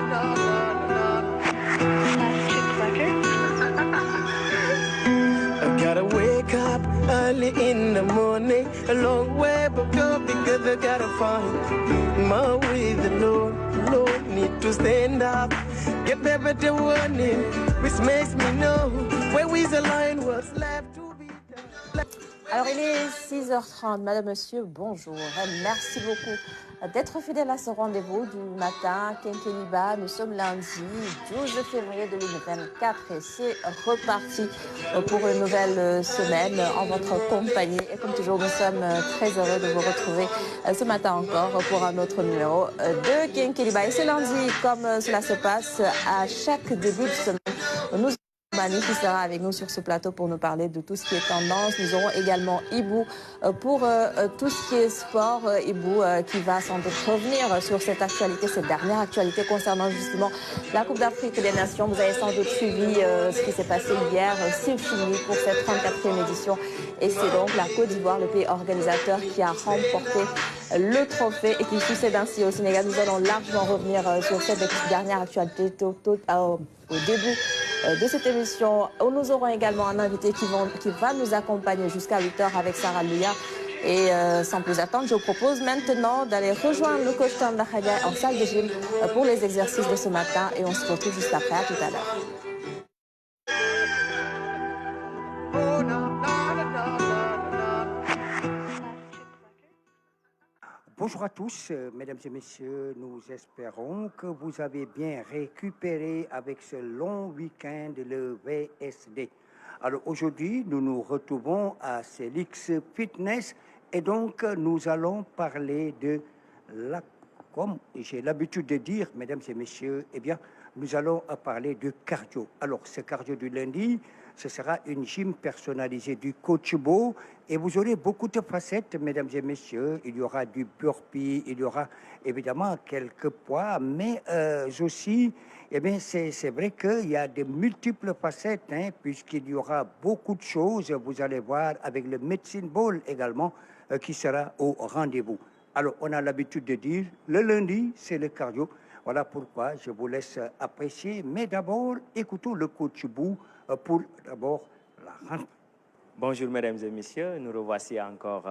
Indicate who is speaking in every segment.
Speaker 1: I gotta wake up early in the morning, a long way but go because I gotta find my way. The Lord need to stand up, get better warning, which makes me know where is the line, what's left to be done.
Speaker 2: Alors, il est 6h30. Madame, monsieur, bonjour. Merci beaucoup d'être fidèle à ce rendez-vous du matin. Kenkeliba, nous sommes lundi 12 février 2024 et c'est reparti pour une nouvelle semaine en votre compagnie. Et comme toujours, nous sommes très heureux de vous retrouver ce matin encore pour un autre numéro de Kenkeliba. Et c'est lundi, comme cela se passe à chaque début de semaine. Nous Mani qui sera avec nous sur ce plateau pour nous parler de tout ce qui est tendance. Nous aurons également Ibou pour tout ce qui est sport. Ibou qui va sans doute revenir sur cette actualité, cette dernière actualité concernant justement la Coupe d'Afrique des Nations. Vous avez sans doute suivi ce qui s'est passé hier. C'est fini pour cette 34e édition. Et c'est donc la Côte d'Ivoire, le pays organisateur, qui a remporté le trophée et qui succède ainsi au Sénégal. Nous allons largement revenir sur cette dernière actualité au début de cette émission. Nous aurons également un invité qui va nous accompagner jusqu'à 8h avec Sarah Louya. Et sans plus attendre, je vous propose maintenant d'aller rejoindre le coach Tanda Khadia en salle de gym pour les exercices de ce matin. Et on se retrouve juste après. À tout à l'heure.
Speaker 3: Bonjour à tous, mesdames et messieurs, nous espérons que vous avez bien récupéré avec ce long week-end le VSD. Alors aujourd'hui, nous nous retrouvons à Celix Fitness et donc nous allons parler de comme j'ai l'habitude de dire, mesdames et messieurs, eh bien, nous allons parler de cardio. Alors, ce cardio du lundi, ce sera une gym personnalisée du coach Bo et vous aurez beaucoup de facettes, mesdames et messieurs. Il y aura du burpee, il y aura évidemment quelques poids, mais aussi, eh bien, c'est vrai qu'il y a de multiples facettes, hein, puisqu'il y aura beaucoup de choses, vous allez voir, avec le Medicine Ball également, qui sera au rendez-vous. Alors, on a l'habitude de dire, le lundi, c'est le cardio. Voilà pourquoi je vous laisse apprécier. Mais d'abord, écoutons le coach Bou pour d'abord la rentrée.
Speaker 4: Bonjour mesdames et messieurs, nous revoici encore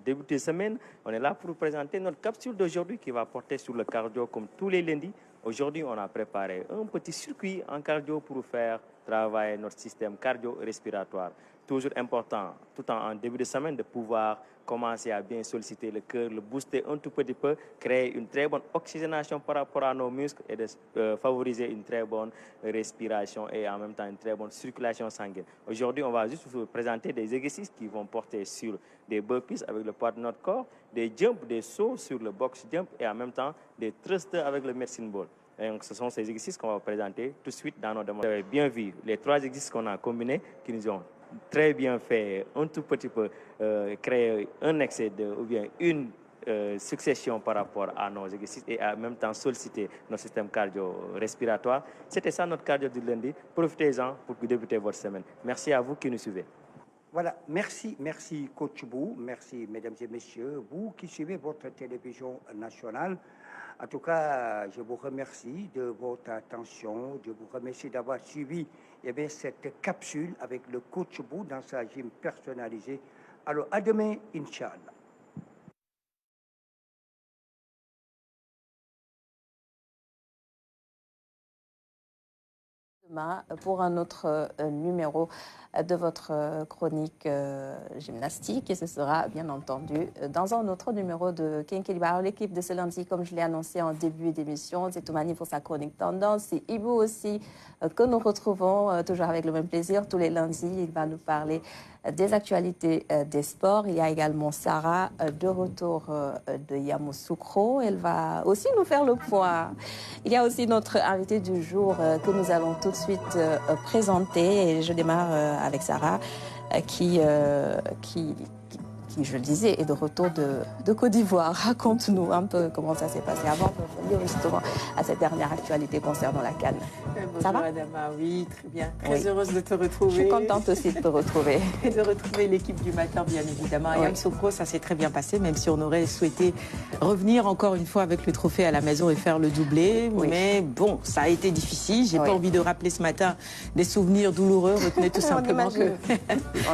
Speaker 4: début de semaine. On est là pour vous présenter notre capsule d'aujourd'hui qui va porter sur le cardio comme tous les lundis. Aujourd'hui, on a préparé un petit circuit en cardio pour faire travailler notre système cardio-respiratoire. Toujours important, tout en début de semaine, de pouvoir commencer à bien solliciter le cœur, le booster un tout petit peu, créer une très bonne oxygénation par rapport à nos muscles et de favoriser une très bonne respiration et en même temps une très bonne circulation sanguine. Aujourd'hui, on va juste vous présenter des exercices qui vont porter sur des burpees avec le poids de notre corps, des jumps, des sauts sur le box jump et en même temps des thrusters avec le medicine ball. Et donc, ce sont ces exercices qu'on va présenter tout de suite dans nos demandes. Vous avez bien vu les trois exercices qu'on a combinés qui nous ont très bien fait un tout petit peu créer un excès ou bien une succession par rapport à nos exercices et en même temps solliciter notre système cardio-respiratoire. C'était ça notre cardio du lundi. Profitez-en pour débuter votre semaine. Merci à vous qui nous suivez.
Speaker 3: Voilà, merci coach Bou, merci mesdames et messieurs, vous qui suivez votre télévision nationale. En tout cas, je vous remercie de votre attention, je vous remercie d'avoir suivi cette capsule avec le coach Bou dans sa gym personnalisée. Alors, à demain, Inch'Allah.
Speaker 2: Pour un autre numéro de votre chronique gymnastique et ce sera bien entendu dans un autre numéro de Kenkeliba. L'équipe de ce lundi, comme je l'ai annoncé en début d'émission, c'est Toumani pour sa chronique tendance, c'est Ibou aussi que nous retrouvons toujours avec le même plaisir tous les lundis. Il va nous parler des actualités des sports. Il y a également Sarah de retour de Yamoussoukro. Elle va aussi nous faire le point. Il y a aussi notre invité du jour que nous allons tout de suite présenter. Et je démarre avec Sarah qui qui, je le disais, est de retour de Côte d'Ivoire. Raconte-nous un peu comment ça s'est passé avant de revenir justement à cette dernière actualité concernant la CAN.
Speaker 5: Bonjour
Speaker 2: Ça va
Speaker 5: Adama, oui, très bien. Très
Speaker 2: Oui.
Speaker 5: heureuse de te retrouver.
Speaker 2: Je suis contente aussi de te retrouver.
Speaker 5: Et de retrouver l'équipe du matin, bien évidemment.
Speaker 2: Oui.
Speaker 5: Et Yamoussoukro, ça s'est très bien passé, même si on aurait souhaité revenir encore une fois avec le trophée à la maison et faire le doublé.
Speaker 2: Oui.
Speaker 5: Mais bon, ça a été difficile. J'ai
Speaker 2: Oui.
Speaker 5: pas envie de rappeler ce matin des souvenirs douloureux. Retenez tout simplement que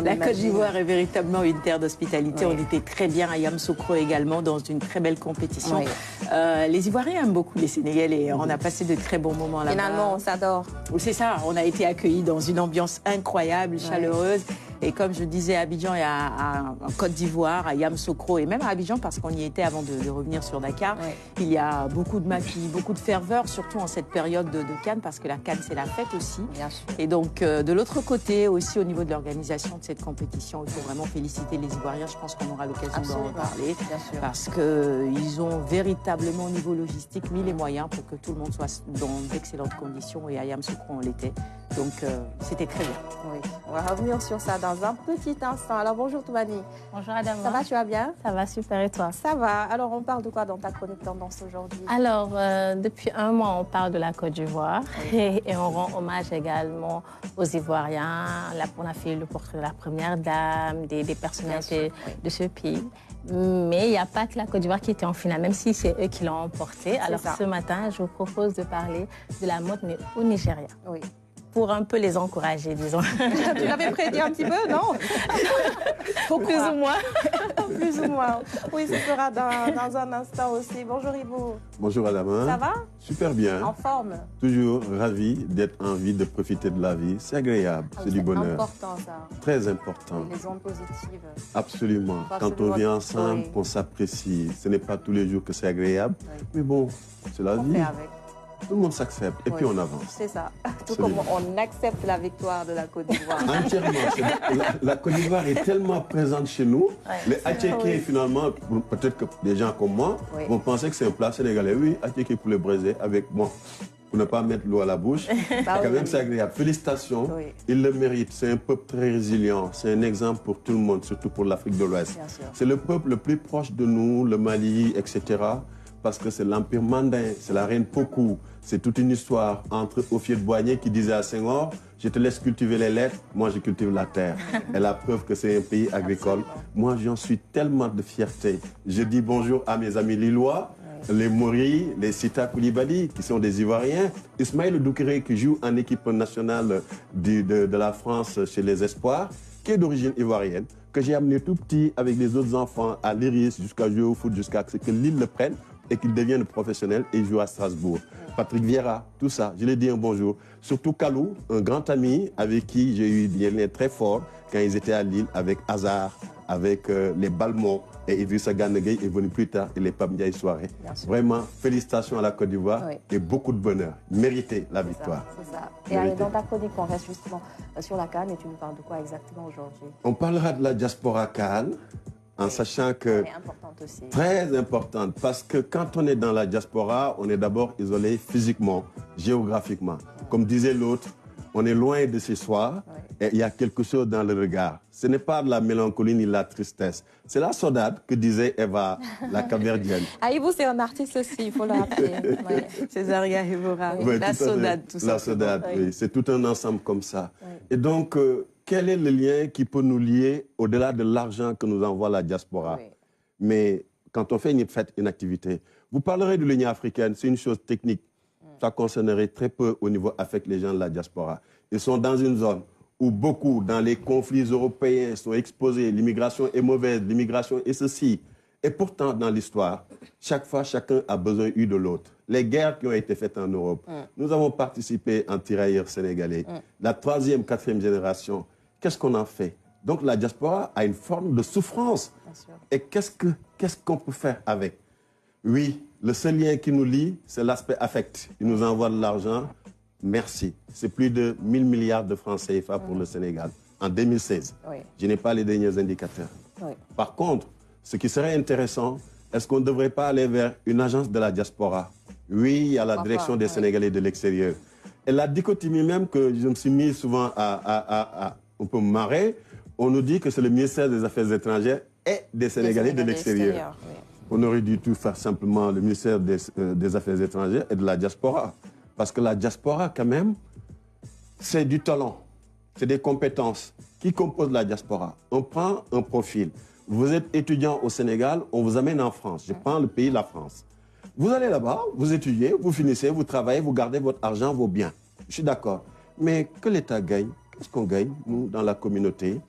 Speaker 5: la Côte d'Ivoire est véritablement une terre d'hospitalité.
Speaker 2: Oui.
Speaker 5: On était très bien à Yamoussoukro également dans une très belle compétition.
Speaker 2: Oui.
Speaker 5: Les Ivoiriens aiment beaucoup les Sénégalais. On a passé de très bons moments là-bas.
Speaker 2: Finalement, on s'adore.
Speaker 5: C'est ça, on a été accueillis dans une ambiance incroyable, chaleureuse. Et comme je disais, à Abidjan et en Côte d'Ivoire, à Yamoussoukro et même à Abidjan, parce qu'on y était avant de revenir sur Dakar,
Speaker 2: Ouais.
Speaker 5: il y a beaucoup de maquis, beaucoup de ferveur, surtout en cette période de Cannes, parce que la Cannes, c'est la fête aussi.
Speaker 2: Bien sûr.
Speaker 5: Et donc, de l'autre côté, aussi au niveau de l'organisation de cette compétition, il faut vraiment féliciter les Ivoiriens. Je pense qu'on aura l'occasion d'en
Speaker 2: Absolument.
Speaker 5: reparler.
Speaker 2: Bien sûr.
Speaker 5: Parce qu'ils ont véritablement, au niveau logistique, mis les moyens pour que tout le monde soit dans d'excellentes conditions. Et à Yamoussoukro, on l'était. Donc, c'était très bien.
Speaker 2: Oui. On va revenir sur ça dans un petit instant. Alors, bonjour Toumani.
Speaker 6: Bonjour Adama.
Speaker 2: Ça va, tu vas bien?
Speaker 6: Ça va super et toi?
Speaker 2: Ça va. Alors, on parle de quoi dans ta chronique tendance aujourd'hui?
Speaker 6: Alors, depuis un mois, on parle de la Côte d'Ivoire et on rend hommage également aux Ivoiriens. On a fait le portrait de la première dame, des personnalités de ce pays. Mais il n'y a pas que la Côte d'Ivoire qui était en finale, même si c'est eux qui l'ont emporté. Alors,
Speaker 2: ça.
Speaker 6: ce matin, je vous propose de parler de la mode, mais au Nigeria.
Speaker 2: Oui.
Speaker 6: Pour un peu les encourager, disons.
Speaker 2: Tu l'avais prédit un petit peu, non?
Speaker 6: Plus ou moins.
Speaker 2: Plus ou moins. Oui, ce sera dans un instant aussi. Bonjour Ivo.
Speaker 7: Bonjour Adama.
Speaker 2: Ça va?
Speaker 7: Super bien.
Speaker 2: En forme?
Speaker 7: Toujours ravi d'être en vie, de profiter de la vie. C'est agréable, c'est du bonheur.
Speaker 2: C'est important ça.
Speaker 7: Très important.
Speaker 2: Les ondes positives.
Speaker 7: Absolument.
Speaker 2: Parce
Speaker 7: Quand
Speaker 2: que
Speaker 7: on vit
Speaker 2: votre-
Speaker 7: ensemble,
Speaker 2: oui.
Speaker 7: qu'on s'apprécie. Ce n'est pas tous les jours que c'est agréable.
Speaker 2: Oui.
Speaker 7: Mais bon, c'est la
Speaker 2: On
Speaker 7: vie.
Speaker 2: fait avec.
Speaker 7: Tout le monde s'accepte et
Speaker 2: Oui.
Speaker 7: puis on avance.
Speaker 2: C'est ça. Tout
Speaker 7: Absolument.
Speaker 2: comme on accepte la victoire de la Côte d'Ivoire.
Speaker 7: Entièrement. La Côte d'Ivoire est tellement présente chez nous. Les Attiéké,
Speaker 2: Oui.
Speaker 7: finalement, peut-être que des gens comme moi
Speaker 2: Oui.
Speaker 7: vont penser que c'est un plat sénégalais. Oui, Attiéké pour le braiser avec moi. Pour ne pas mettre l'eau à la bouche.
Speaker 2: Bah
Speaker 7: Quand
Speaker 2: oui.
Speaker 7: même, c'est agréable. Félicitations.
Speaker 2: Oui.
Speaker 7: Il le mérite. C'est un peuple très résilient. C'est un exemple pour tout le monde, surtout pour l'Afrique de l'Ouest.
Speaker 2: Bien sûr.
Speaker 7: C'est le peuple le plus proche de nous, le Mali, etc. Parce que c'est l'Empire mandin, c'est la reine Pokou. C'est toute une histoire entre Hoffier-de-Boigny qui disait à Senghor, je te laisse cultiver les lettres, moi je cultive la terre. Et la preuve que c'est un pays agricole. Moi j'en suis tellement de fierté. Je dis bonjour à mes amis lillois, les Mori, les Sita Koulibaly, qui sont des Ivoiriens. Ismaël Doucouré qui joue en équipe nationale de la France chez les Espoirs, qui est d'origine ivoirienne, que j'ai amené tout petit avec les autres enfants à l'Iris jusqu'à jouer au foot, jusqu'à ce que Lille le prenne et qu'il devienne professionnel et joue à Strasbourg. Patrick Vieira, tout ça, je lui ai dit un bonjour. Surtout Kalou, un grand ami avec qui j'ai eu des liens très forts quand ils étaient à Lille avec Hazard, avec les Balmont et Idrissa Gana Gueye est venu plus tard et les Pape Ndiaye Soirée.
Speaker 2: Bien sûr.
Speaker 7: Vraiment, félicitations à la Côte d'Ivoire
Speaker 2: Oui.
Speaker 7: et beaucoup de bonheur. Méritez la victoire.
Speaker 2: C'est ça.
Speaker 7: Mérité.
Speaker 2: Et dans ta chronique, on reste justement sur la CAN et tu nous parles de quoi exactement aujourd'hui?
Speaker 7: On parlera de la diaspora Cannes en sachant que
Speaker 2: Elle est importante aussi.
Speaker 7: très importante parce que quand on est dans la diaspora, on est d'abord isolé physiquement, géographiquement. Comme disait l'autre, on est loin de chez soi et il y a quelque chose dans le regard. Ce n'est pas de la mélancolie ni de la tristesse. C'est la saudade que disait Eva, la Caverdienne.
Speaker 2: Ah, Ivo, c'est un artiste aussi, il faut le rappeler. Ouais.
Speaker 5: Césaria Evora,
Speaker 7: Ouais,
Speaker 5: la
Speaker 7: tout à fait.
Speaker 5: saudade, tout ça.
Speaker 7: La saudade, oui. C'est tout un ensemble comme ça.
Speaker 2: Oui.
Speaker 7: Et donc, quel est le lien qui peut nous lier au-delà de l'argent que nous envoie la diaspora?
Speaker 2: Oui.
Speaker 7: Mais quand on fait une activité, vous parlerez de l'Union africaine, c'est une chose technique. Ça concernerait très peu au niveau avec les gens de la diaspora. Ils sont dans une zone où beaucoup, dans les conflits européens, sont exposés. L'immigration est mauvaise, l'immigration est ceci. Et pourtant, dans l'histoire, chaque fois, chacun a besoin de l'autre. Les guerres qui ont été faites en Europe, nous avons participé en tirailleurs sénégalais. La 3e, 4e génération, qu'est-ce qu'on en fait? Donc la diaspora a une forme de souffrance.
Speaker 2: Bien sûr.
Speaker 7: Et qu'est-ce qu'on peut faire avec? Oui, le seul lien qui nous lie, c'est l'aspect affect. Ils nous envoient de l'argent. Merci. C'est plus de 1000 milliards de francs CFA pour le Sénégal en 2016.
Speaker 2: Oui.
Speaker 7: Je n'ai pas les derniers indicateurs.
Speaker 2: Oui.
Speaker 7: Par contre, ce qui serait intéressant, est-ce qu'on ne devrait pas aller vers une agence de la diaspora? Oui, il y a la
Speaker 2: Pourquoi
Speaker 7: direction
Speaker 2: pas,
Speaker 7: des
Speaker 2: oui.
Speaker 7: Sénégalais de l'extérieur. Et la dichotomie même que je me suis mis souvent on peut me marrer, on nous dit que c'est le ministère des Affaires étrangères et des Sénégalais de l'extérieur.
Speaker 2: Oui.
Speaker 7: On aurait dû tout faire simplement le ministère des Affaires étrangères et de la diaspora. Parce que la diaspora, quand même, c'est du talent, c'est des compétences qui composent la diaspora. On prend un profil. Vous êtes étudiant au Sénégal, on vous amène en France. Je prends le pays, la France. Vous allez là-bas, vous étudiez, vous finissez, vous travaillez, vous gardez votre argent, vos biens. Je suis d'accord. Mais que l'État gagne, qu'est-ce qu'on gagne, nous, dans la communauté?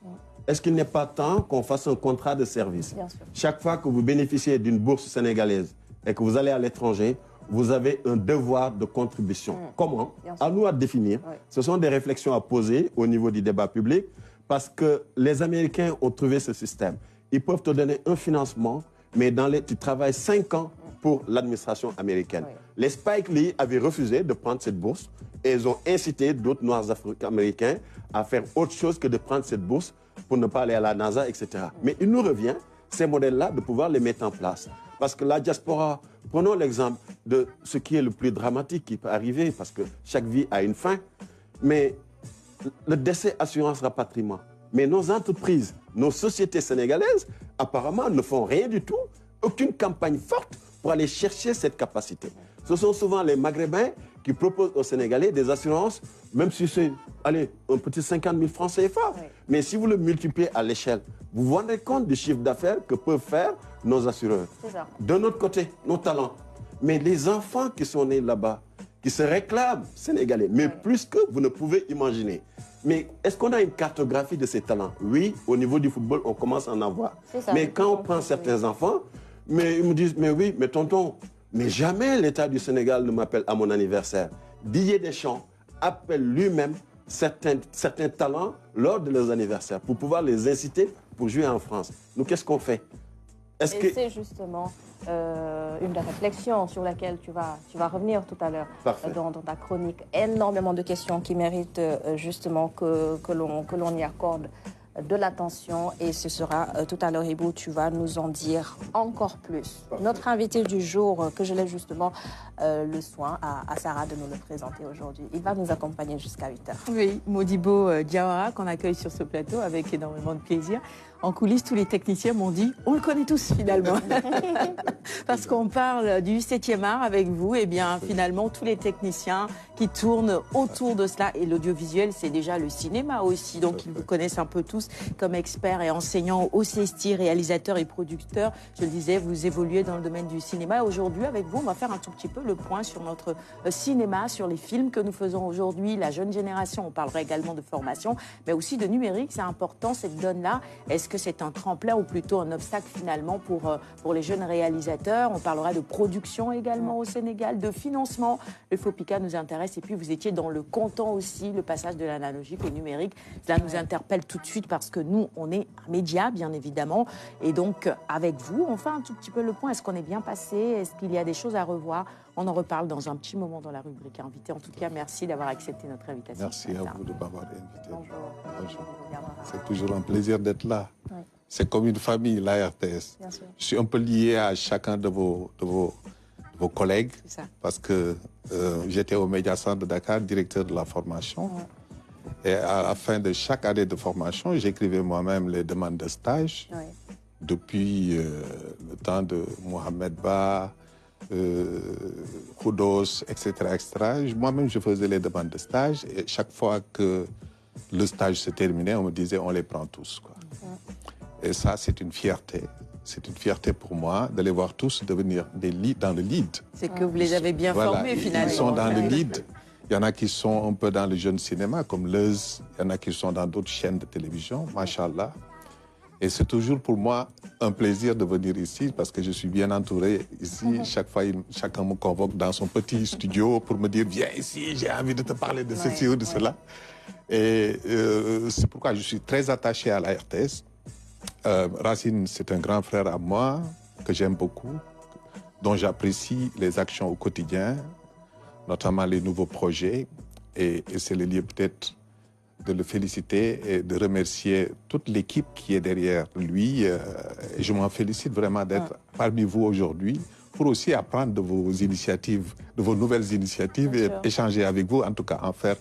Speaker 7: Est-ce qu'il n'est pas temps qu'on fasse un contrat de service? Chaque fois que vous bénéficiez d'une bourse sénégalaise et que vous allez à l'étranger, vous avez un devoir de contribution. Comment? À nous à définir. Ce sont des réflexions à poser au niveau du débat public parce que les Américains ont trouvé ce système. Ils peuvent te donner un financement, mais tu travailles 5 ans pour l'administration américaine. Les Spike Lee avaient refusé de prendre cette bourse et ils ont incité d'autres Noirs américains à faire autre chose que de prendre cette bourse pour ne pas aller à la NASA, etc. Mais il nous revient, ces modèles-là, de pouvoir les mettre en place. Parce que la diaspora, prenons l'exemple de ce qui est le plus dramatique qui peut arriver, parce que chaque vie a une fin, mais le décès assurance rapatriement. Mais nos entreprises, nos sociétés sénégalaises, apparemment, ne font rien du tout, aucune campagne forte pour aller chercher cette capacité. Ce sont souvent les Maghrébins qui proposent aux Sénégalais des assurances, même si c'est, allez, un petit 50 000 francs CFA. Mais si vous le multipliez à l'échelle, vous vous rendez compte du chiffre d'affaires que peuvent faire nos assureurs. De notre côté, nos talents. Mais les enfants qui sont nés là-bas, qui se réclament sénégalais, mais plus que vous ne pouvez imaginer. Mais est-ce qu'on a une cartographie de ces talents? Oui, au niveau du football, on commence à en avoir. Mais quand on prend certains enfants, mais ils me disent, mais oui, mais tonton, mais jamais l'État du Sénégal ne m'appelle à mon anniversaire. Didier Deschamps appelle lui-même certains talents lors de leurs anniversaires pour pouvoir les inciter pour jouer en France. Nous, qu'est-ce qu'on fait?
Speaker 2: C'est justement une des réflexions sur laquelle tu vas revenir tout à l'heure dans ta chronique. Énormément de questions qui méritent justement que l'on y accorde de l'attention et ce sera tout à l'heure, Ibou, tu vas nous en dire encore plus. Notre invité du jour, que je laisse justement le soin à Sarah de nous le présenter aujourd'hui. Il va nous accompagner jusqu'à 8h.
Speaker 5: Oui, Modibo Diawara qu'on accueille sur ce plateau avec énormément de plaisir. En coulisses, tous les techniciens m'ont dit, on le connaît tous finalement. Parce qu'on parle du 7e art avec vous, et bien finalement tous les techniciens qui tournent autour de cela. Et l'audiovisuel, c'est déjà le cinéma aussi. Donc ils vous connaissent un peu tous comme experts et enseignants au CESTI, réalisateurs et producteurs. Je le disais, vous évoluez dans le domaine du cinéma. Et aujourd'hui, avec vous, on va faire un tout petit peu le point sur notre cinéma, sur les films que nous faisons aujourd'hui, la jeune génération. On parlera également de formation, mais aussi de numérique. C'est important cette donne-là. Est-ce que c'est un tremplin ou plutôt un obstacle finalement pour les jeunes réalisateurs? On parlera de production également au Sénégal, de financement. Le FOPICA nous intéresse et puis vous étiez dans le comptant aussi, le passage de l'analogique au numérique. Cela nous interpelle tout de suite parce que nous, on est un média bien évidemment et donc avec vous, on fait un tout petit peu le point. Est-ce qu'on est bien passé? Est-ce qu'il y a des choses à revoir? On en reparle dans un petit moment dans la rubrique invité. En tout cas, merci d'avoir accepté notre invitation.
Speaker 8: Merci à vous de m'avoir invité.
Speaker 2: Bonjour.
Speaker 8: C'est toujours un plaisir d'être là.
Speaker 2: Oui.
Speaker 8: C'est comme une famille, la RTS. Je suis un peu lié à chacun de vos collègues parce que j'étais au Médiacentre de Dakar, directeur de la formation. Et à la fin de chaque année de formation, j'écrivais moi-même les demandes de stage. Depuis le temps de Mohamed Ba, Khoudos, etc. Moi-même, je faisais les demandes de stage et chaque fois que le stage se terminait, on me disait on les prend tous, quoi. Et ça, c'est une fierté. C'est une fierté pour moi de les voir tous devenir dans le lead.
Speaker 5: C'est que vous les avez bien formés finalement.
Speaker 8: Ils sont dans le lead. Il y en a qui sont un peu dans le jeune cinéma, comme Leuz. Il y en a qui sont dans d'autres chaînes de télévision, machallah. Et c'est toujours pour moi un plaisir de venir ici parce que je suis bien entouré ici. Chaque fois, chacun me convoque dans son petit studio pour me dire « Viens ici, j'ai envie de te parler de ceci ou de cela ». Et c'est pourquoi je suis très attaché à la RTS. Racine, c'est un grand frère à moi, que j'aime beaucoup, dont j'apprécie les actions au quotidien, notamment les nouveaux projets. Et c'est le lieu peut-être de le féliciter et de remercier toute l'équipe qui est derrière lui. Et je m'en félicite vraiment d'être parmi vous aujourd'hui pour aussi apprendre de vos initiatives, de vos nouvelles initiatives et échanger avec vous, en tout cas en faire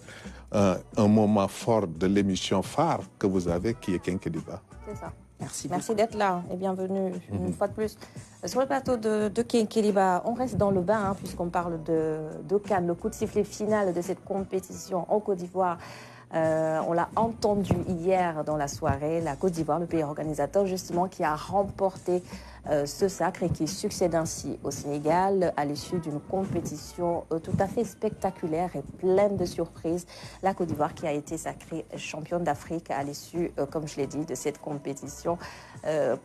Speaker 8: un moment fort de l'émission phare que vous avez qui est Kenkeliba.
Speaker 2: C'est ça.
Speaker 5: Merci
Speaker 2: Merci
Speaker 5: beaucoup.
Speaker 2: d'être là et bienvenue une fois de plus. Sur le plateau de Kenkeliba, on reste dans le bain puisqu'on parle de Cannes, le coup de sifflet final de cette compétition en Côte d'Ivoire. On l'a entendu hier dans la soirée, la Côte d'Ivoire, le pays organisateur justement, qui a remporté ce sacre et qui succède ainsi au Sénégal à l'issue d'une compétition tout à fait spectaculaire et pleine de surprises. La Côte d'Ivoire qui a été sacrée championne d'Afrique à l'issue, comme je l'ai dit, de cette compétition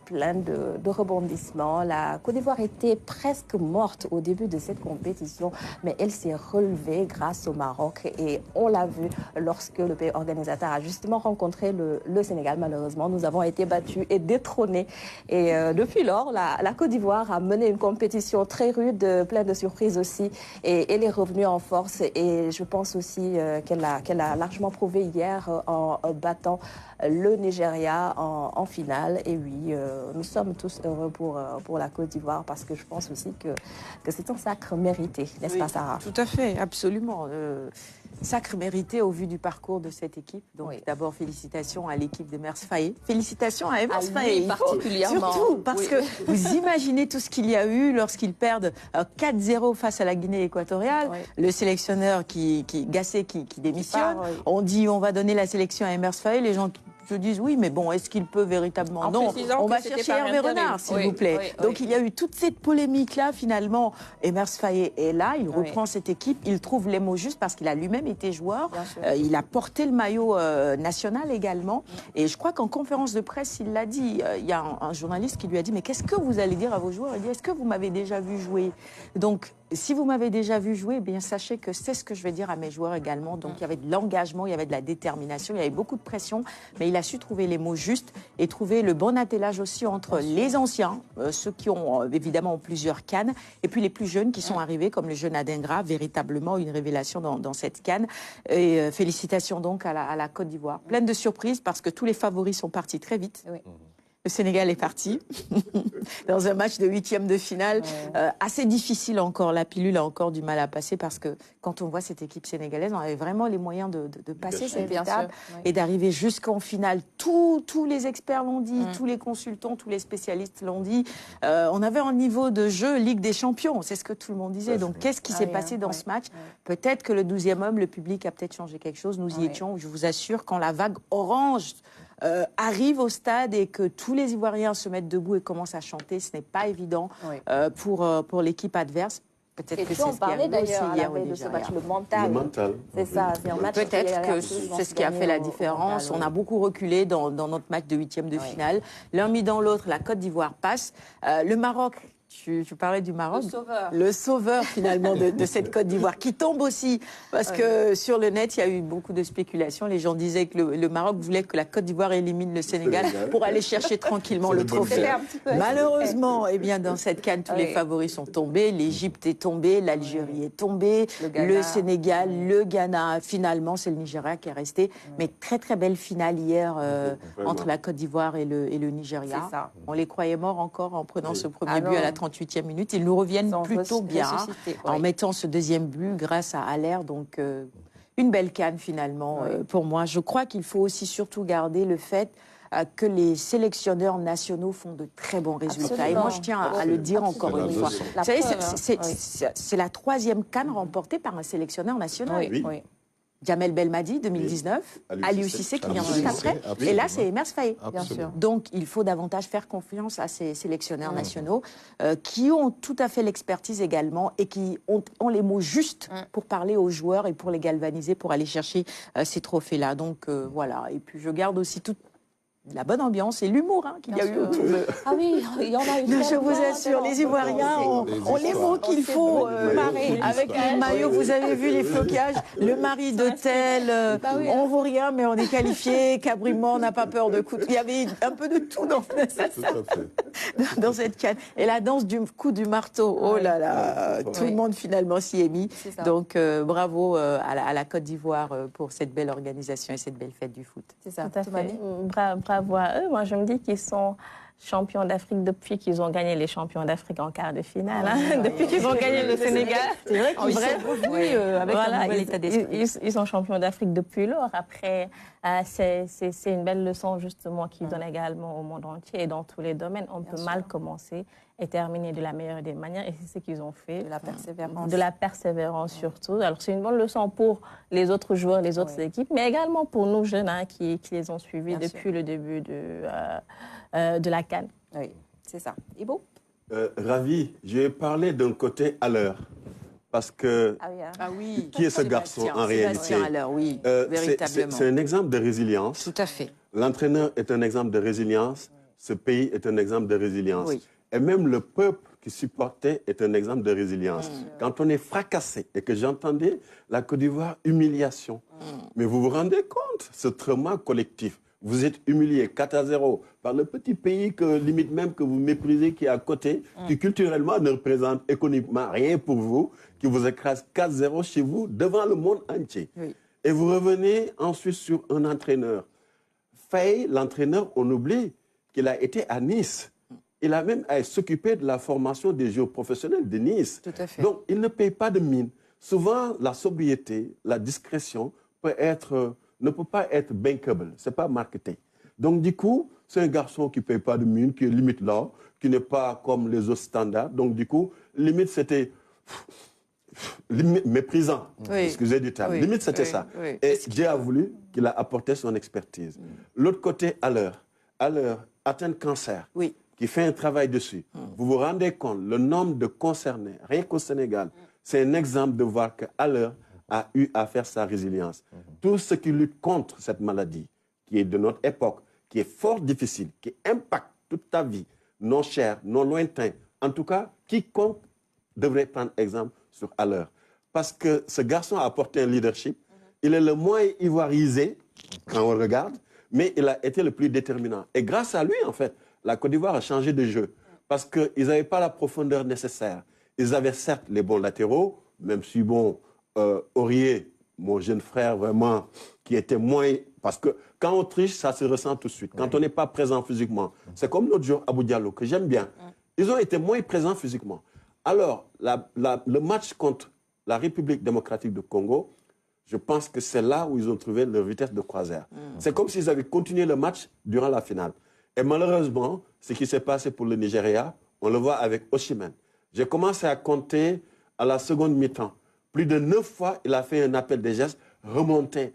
Speaker 2: pleine de rebondissements. La Côte d'Ivoire était presque morte au début de cette compétition, mais elle s'est relevée grâce au Maroc et on l'a vu lorsque le pays organisateur a justement rencontré le Sénégal. Malheureusement, nous avons été battus et détrônés. Et depuis lors, la Côte d'Ivoire a mené une compétition très rude, pleine de surprises aussi, et elle est revenue en force. Et je pense aussi qu'elle a largement prouvé hier en battant le Nigeria en finale. Et oui, nous sommes tous heureux pour la Côte d'Ivoire parce que je pense aussi que c'est un sacre mérité, n'est-ce pas, Sarah?
Speaker 5: Tout à fait, absolument. Sacre mérité au vu du parcours de cette équipe. Donc d'abord, félicitations à l'équipe de Mers Faye. Félicitations à Emers Faye.
Speaker 2: Particulièrement.
Speaker 5: Surtout parce que vous imaginez tout ce qu'il y a eu lorsqu'ils perdent 4-0 face à la Guinée équatoriale. Le sélectionneur Gassé qui démissionne. On dit on va donner la sélection à Emers Faye. Les gens se disent oui, mais bon, est-ce qu'il peut véritablement? Non, on va chercher Hervé Renard, s'il vous plaît. Donc il y a eu toute cette polémique-là, finalement. Emers Faye est là, il reprend cette équipe, il trouve les mots justes parce qu'il a lui-même été joueur. Il a porté le maillot national également. Et je crois qu'en conférence de presse, il l'a dit. Il y a un journaliste qui lui a dit, mais qu'est-ce que vous allez dire à vos joueurs? Il dit, est-ce que vous m'avez déjà vu jouer? Donc, si vous m'avez déjà vu jouer, eh bien sachez que c'est ce que je vais dire à mes joueurs également. Donc il y avait de l'engagement, il y avait de la détermination, il y avait beaucoup de pression, mais il a su trouver les mots justes et trouver le bon attelage aussi entre les anciens, ceux qui ont évidemment plusieurs cannes, et puis les plus jeunes qui sont arrivés, comme le jeune Adingra, véritablement une révélation dans cette canne. Et félicitations donc à la Côte d'Ivoire. Pleine de surprises parce que tous les favoris sont partis très vite. Le Sénégal est parti dans un match de 8e de finale. Assez difficile encore. La pilule a encore du mal à passer parce que quand on voit cette équipe sénégalaise, on avait vraiment les moyens de passer cette étape et d'arriver jusqu'en finale. Tous les experts l'ont dit, tous les consultants, tous les spécialistes l'ont dit. On avait un niveau de jeu Ligue des Champions. C'est ce que tout le monde disait. Donc qu'est-ce qui s'est passé dans ce match? Peut-être que le 12e homme, le public a peut-être changé quelque chose. Nous y étions, je vous assure, quand la vague orange arrive au stade et que tous les Ivoiriens se mettent debout et commencent à chanter, ce n'est pas évident pour l'équipe adverse. Peut-être que c'est ce qui a
Speaker 2: d'ailleurs de ce match, le mental. C'est ça, c'est un match.
Speaker 5: Peut-être que c'est ce qui a fait la différence. On a beaucoup reculé dans notre match de 8e de finale. L'un mis dans l'autre, la Côte d'Ivoire passe. Le Maroc. Tu parlais du Maroc, le sauveur finalement de cette Côte d'Ivoire qui tombe aussi parce que sur le net il y a eu beaucoup de spéculations. Les gens disaient que le Maroc voulait que la Côte d'Ivoire élimine le Sénégal pour aller chercher tranquillement le trophée. Malheureusement, eh bien dans cette CAN tous les favoris sont tombés. L'Égypte est tombée, l'Algérie est tombée, le Sénégal, le Ghana. Finalement, c'est le Nigeria qui est resté. Mais très très belle finale hier entre la Côte d'Ivoire et le Nigeria. On les croyait morts encore en prenant ce premier but à la 38e minute. Ils nous reviennent plutôt bien en mettant ce deuxième but grâce à Haller. Donc, une belle canne finalement pour moi. Je crois qu'il faut aussi surtout garder le fait que les sélectionneurs nationaux font de très bons résultats. Et moi, je tiens à le dire encore une fois. Vous savez, c'est la 3e canne remportée par un sélectionneur national. Jamel Belmadi, 2019, Aliou Cissé qui vient juste après, et là c'est Emers Faye. Donc il faut davantage faire confiance à ces sélectionneurs nationaux qui ont tout à fait l'expertise également et qui ont les mots justes pour parler aux joueurs et pour les galvaniser, pour aller chercher ces trophées-là. Donc voilà, et puis je garde aussi toute la bonne ambiance et l'humour qu'il y a eu autour de...
Speaker 2: Ah oui, il y en a eu.
Speaker 5: Je vous assure, les Ivoiriens ont les mots qu'il faut. Avec les maillots, vous avez vu les flocages. Le mari d'hôtel, on vaut rien, mais on est qualifié. Cabriment, on n'a pas peur de coups. Il y avait un peu de tout dans cette canne. Et la danse du coup du marteau, oh là là, tout le monde finalement s'y est mis. Donc bravo à la Côte d'Ivoire pour cette belle organisation et cette belle fête du foot.
Speaker 2: C'est ça.
Speaker 6: Tout à fait. Bravo à eux. Moi, je me dis qu'ils sont champions d'Afrique depuis qu'ils ont gagné les champions d'Afrique en quart de finale. Depuis qu'ils ont gagné le Sénégal.
Speaker 5: C'est vrai qu'ils sont revenus avec un nouvel état d'esprit.
Speaker 6: Ils sont champions d'Afrique depuis lors. Après, c'est une belle leçon justement qu'ils donnent également au monde entier et dans tous les domaines. On peut mal commencer et terminer de la meilleure des manières. Et c'est ce qu'ils ont fait.
Speaker 2: De la persévérance.
Speaker 6: De la persévérance surtout. Alors c'est une bonne leçon pour les autres joueurs, les autres équipes, mais également pour nous jeunes qui les ont suivis depuis le début de la CAN.
Speaker 2: Oui, c'est ça. Ibo?
Speaker 7: Ravi, je vais parler d'un côté à l'heure. Parce que qui est ce garçon en réalité?
Speaker 5: Oui, véritablement.
Speaker 7: C'est un exemple de résilience.
Speaker 5: Tout à fait.
Speaker 7: L'entraîneur est un exemple de résilience. Ce pays est un exemple de résilience.
Speaker 5: Oui.
Speaker 7: Et même le peuple qui supportait est un exemple de résilience. Quand on est fracassé et que j'entendais la Côte d'Ivoire, humiliation. Mais vous vous rendez compte, ce trauma collectif. Vous êtes humilié 4-0 par le petit pays que limite même que vous méprisez, qui est à côté, qui culturellement ne représente économiquement rien pour vous, qui vous écrase 4-0 chez vous devant le monde entier.
Speaker 5: Oui.
Speaker 7: Et vous revenez ensuite sur un entraîneur. Faye, l'entraîneur, on oublie qu'il a été à Nice. Il a même à s'occuper de la formation des joueurs professionnels de Nice.
Speaker 5: Tout à fait.
Speaker 7: Donc, il ne paye pas de mine. Souvent, la sobriété, la discrétion ne peut pas être bankable. Ce n'est pas marketé. Donc, du coup, c'est un garçon qui ne paye pas de mine, qui est limite là, qui n'est pas comme les autres standards. Donc, du coup, limite, c'était méprisant. Excusez du terme. Limite, c'était ça. Et Dieu a voulu qu'il a apporté son expertise. L'autre côté, à l'heure, atteint de cancer.
Speaker 5: Oui.
Speaker 7: Qui fait un travail dessus. Vous vous rendez compte, le nombre de concernés, rien qu'au Sénégal, c'est un exemple de voir qu'à l'heure a eu à faire sa résilience. Tout ce qui lutte contre cette maladie, qui est de notre époque, qui est fort difficile, qui impacte toute ta vie, non cher, non lointain, en tout cas, quiconque devrait prendre exemple sur à l'heure. Parce que ce garçon a apporté un leadership, il est le moins ivoirisé quand on regarde, mais il a été le plus déterminant. Et grâce à lui, en fait, la Côte d'Ivoire a changé de jeu parce qu'ils n'avaient pas la profondeur nécessaire. Ils avaient certes les bons latéraux, même si Aurier, mon jeune frère vraiment, qui était moins... Parce que quand on triche, ça se ressent tout de suite. Quand on n'est pas présent physiquement, c'est comme notre joueur Abou Diallo, que j'aime bien. Ils ont été moins présents physiquement. Alors, le match contre la République démocratique du Congo, je pense que c'est là où ils ont trouvé leur vitesse de croisière. C'est comme s'ils avaient continué le match durant la finale. Et malheureusement, ce qui s'est passé pour le Nigeria, on le voit avec Osimhen. J'ai commencé à compter à la seconde mi-temps. Plus de 9 fois, il a fait un appel des gestes, remonter.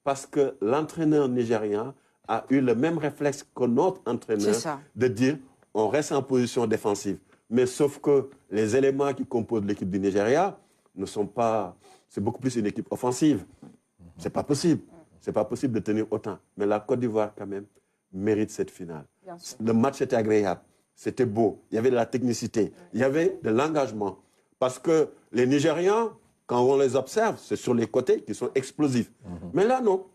Speaker 7: Parce que l'entraîneur nigérien a eu le même réflexe que notre entraîneur de dire on reste en position défensive. Mais sauf que les éléments qui composent l'équipe du Nigeria ne sont pas... C'est beaucoup plus une équipe offensive. C'est pas possible. C'est pas possible de tenir autant. Mais la Côte d'Ivoire, quand même, mérite cette finale. Le match était agréable. C'était beau. Il y avait de la technicité. Il y avait de l'engagement. Parce que les Nigérians, quand on les observe, c'est sur les côtés qui sont explosifs. Mais là, non.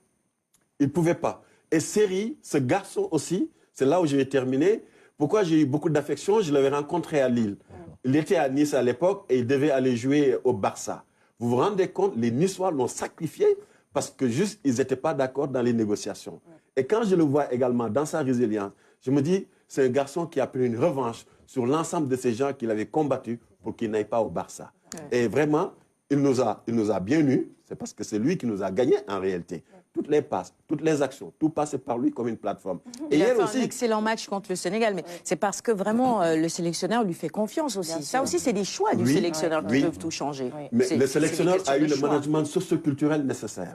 Speaker 7: Ils ne pouvaient pas. Et Seri, ce garçon aussi, c'est là où je vais terminer. Pourquoi j'ai eu beaucoup d'affection? Je l'avais rencontré à Lille. Il était à Nice à l'époque et il devait aller jouer au Barça. Vous vous rendez compte, les Niçois l'ont sacrifié parce que juste, ils n'étaient pas d'accord dans les négociations. Et quand je le vois également dans sa résilience, je me dis, c'est un garçon qui a pris une revanche sur l'ensemble de ces gens qu'il avait combattus pour qu'ils n'aillent pas au Barça. Et vraiment, il nous a bien eu. C'est parce que c'est lui qui nous a gagné en réalité. Toutes les passes, toutes les actions, tout passait par lui comme une plateforme.
Speaker 5: Et il a fait un excellent match contre le Sénégal, mais c'est parce que vraiment le sélectionneur lui fait confiance aussi. Ça aussi, c'est des choix du sélectionneur qui peuvent tout changer.
Speaker 7: Mais le sélectionneur a eu le management socio-culturel nécessaire.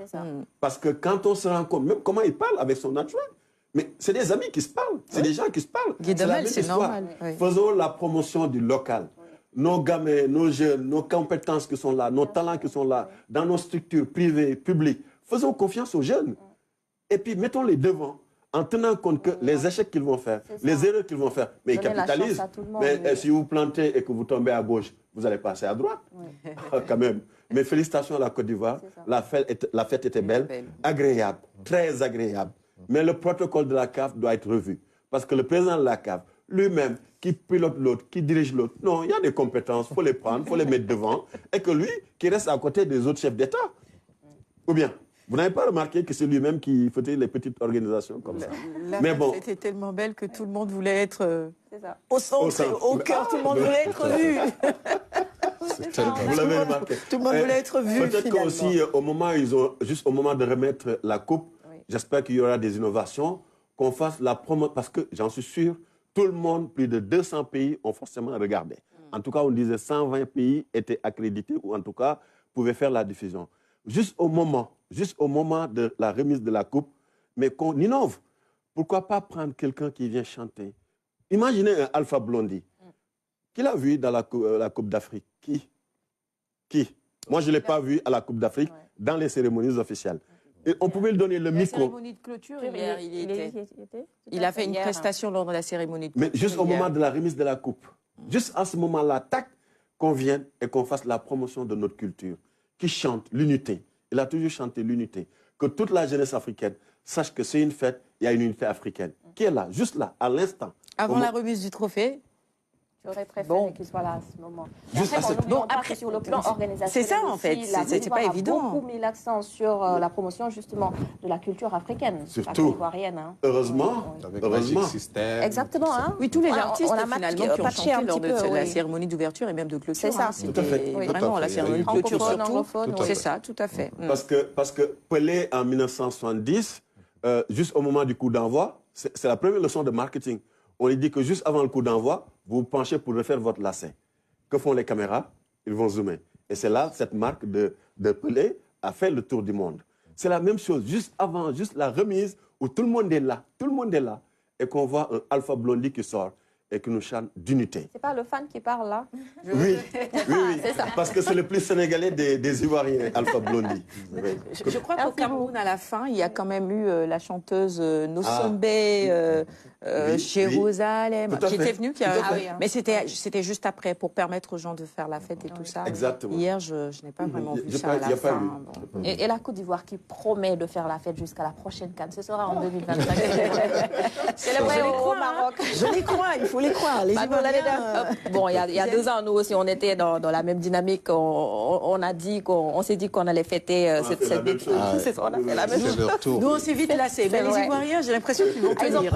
Speaker 7: Parce que quand on se rend compte, même comment il parle avec son adjoint, mais c'est des amis qui se parlent, c'est des gens qui se parlent.
Speaker 5: C'est normal.
Speaker 7: Faisons la promotion du local. Nos gamins, nos jeunes, nos compétences qui sont là, nos talents qui sont là, dans nos structures privées, publiques. Faisons confiance aux jeunes. Et puis, mettons-les devant, en tenant compte que les échecs qu'ils vont faire, les erreurs qu'ils vont faire, mais ils capitalisent. Mais si vous plantez et que vous tombez à gauche, vous allez passer à droite. Quand même. Mais félicitations à la Côte d'Ivoire. La fête était belle, agréable, très agréable. Mais le protocole de la CAF doit être revu. Parce que le président de la CAF, lui-même, qui pilote l'autre, qui dirige l'autre, non, il y a des compétences, il faut les prendre, il faut les mettre devant. Et que lui, qui reste à côté des autres chefs d'État. Ou bien Vous n'avez pas remarqué que c'est lui-même qui faisait les petites organisations comme ça?
Speaker 5: Mais bon, c'était tellement belle que tout le monde voulait être au
Speaker 7: Au
Speaker 5: centre,
Speaker 7: centre.
Speaker 5: au cœur, tout le monde voulait être vu.
Speaker 7: Vous l'avez remarqué.
Speaker 5: Tout le monde voulait être vu.
Speaker 7: Peut-être qu'aussi, au moment, juste au moment de remettre la coupe, j'espère qu'il y aura des innovations, qu'on fasse la promo, parce que j'en suis sûr, tout le monde, plus de 200 pays ont forcément regardé. En tout cas, on disait 120 pays étaient accrédités, ou en tout cas, pouvaient faire la diffusion. Juste au moment de la remise de la coupe, mais qu'on innove. Pourquoi pas prendre quelqu'un qui vient chanter? Imaginez un Alpha Blondy. Qui l'a vu dans la Coupe d'Afrique? Qui? Moi, je ne l'ai pas vu à la Coupe d'Afrique dans les cérémonies officielles. Et on pouvait lui donner le micro.
Speaker 5: La cérémonie de clôture, hier, il a fait une prestation lors de la cérémonie de clôture.
Speaker 7: Mais juste au moment de la remise de la coupe. Juste à ce moment-là, tac, qu'on vienne et qu'on fasse la promotion de notre culture. Qui chante l'unité. Il a toujours chanté l'unité. Que toute la jeunesse africaine sache que c'est une fête, il y a une unité africaine. Qui est là, juste là, à l'instant.
Speaker 5: Avant la remise du trophée.
Speaker 2: J'aurais préféré qu'il soit là à ce moment.
Speaker 5: Après,
Speaker 2: sur le plan organisationnel,
Speaker 5: c'est ça en fait, c'est pas évident.
Speaker 2: On a beaucoup mis l'accent sur la promotion justement de la culture africaine,
Speaker 7: surtout
Speaker 2: ivoirienne. Hein.
Speaker 7: Heureusement,
Speaker 8: heureusement. Système.
Speaker 2: Exactement. Hein.
Speaker 5: Oui, tous les artistes finalement qui ont chanté lors de la
Speaker 2: oui.
Speaker 5: cérémonie d'ouverture et même de clôture.
Speaker 2: C'est ça.
Speaker 7: Tout à fait.
Speaker 5: Vraiment la cérémonie de clôture surtout. C'est ça, tout à fait.
Speaker 7: Parce que Pelé en 1970, juste au moment du coup d'envoi, c'est la première leçon de marketing. On lui dit que juste avant le coup d'envoi, vous vous penchez pour refaire votre lacet. Que font les caméras? Ils vont zoomer. Et c'est là, cette marque de Pelé a fait le tour du monde. C'est la même chose, juste avant, juste la remise, où tout le monde est là, et qu'on voit un Alpha Blondy qui sort et qui nous chante d'unité.
Speaker 2: C'est pas le fan qui parle là?
Speaker 7: Oui, c'est ça. Parce que c'est le plus sénégalais des Ivoiriens, Alpha Blondy.
Speaker 5: Je crois qu'au Cameroun, à la fin, il y a quand même eu la chanteuse Nosombe Jérusalem, qui était venue. Mais c'était juste après, pour permettre aux gens de faire la fête et tout ça.
Speaker 7: Exactement.
Speaker 5: Hier, je n'ai pas vraiment vu ça à la fin.
Speaker 2: Et la Côte d'Ivoire qui promet de faire la fête jusqu'à la prochaine CAN, ce sera en 2025. C'est le vrai au Maroc.
Speaker 5: Je les crois, il faut les croire. Les Ivoiriens,
Speaker 2: bon, il y a 2 ans, nous aussi, on était dans la même dynamique. On s'est dit qu'on allait fêter cette bête. C'est ça, on a fait la même chose.
Speaker 5: Nous, on s'est vite lassés. Mais les Ivoiriens, j'ai l'impression qu'ils vont tenir.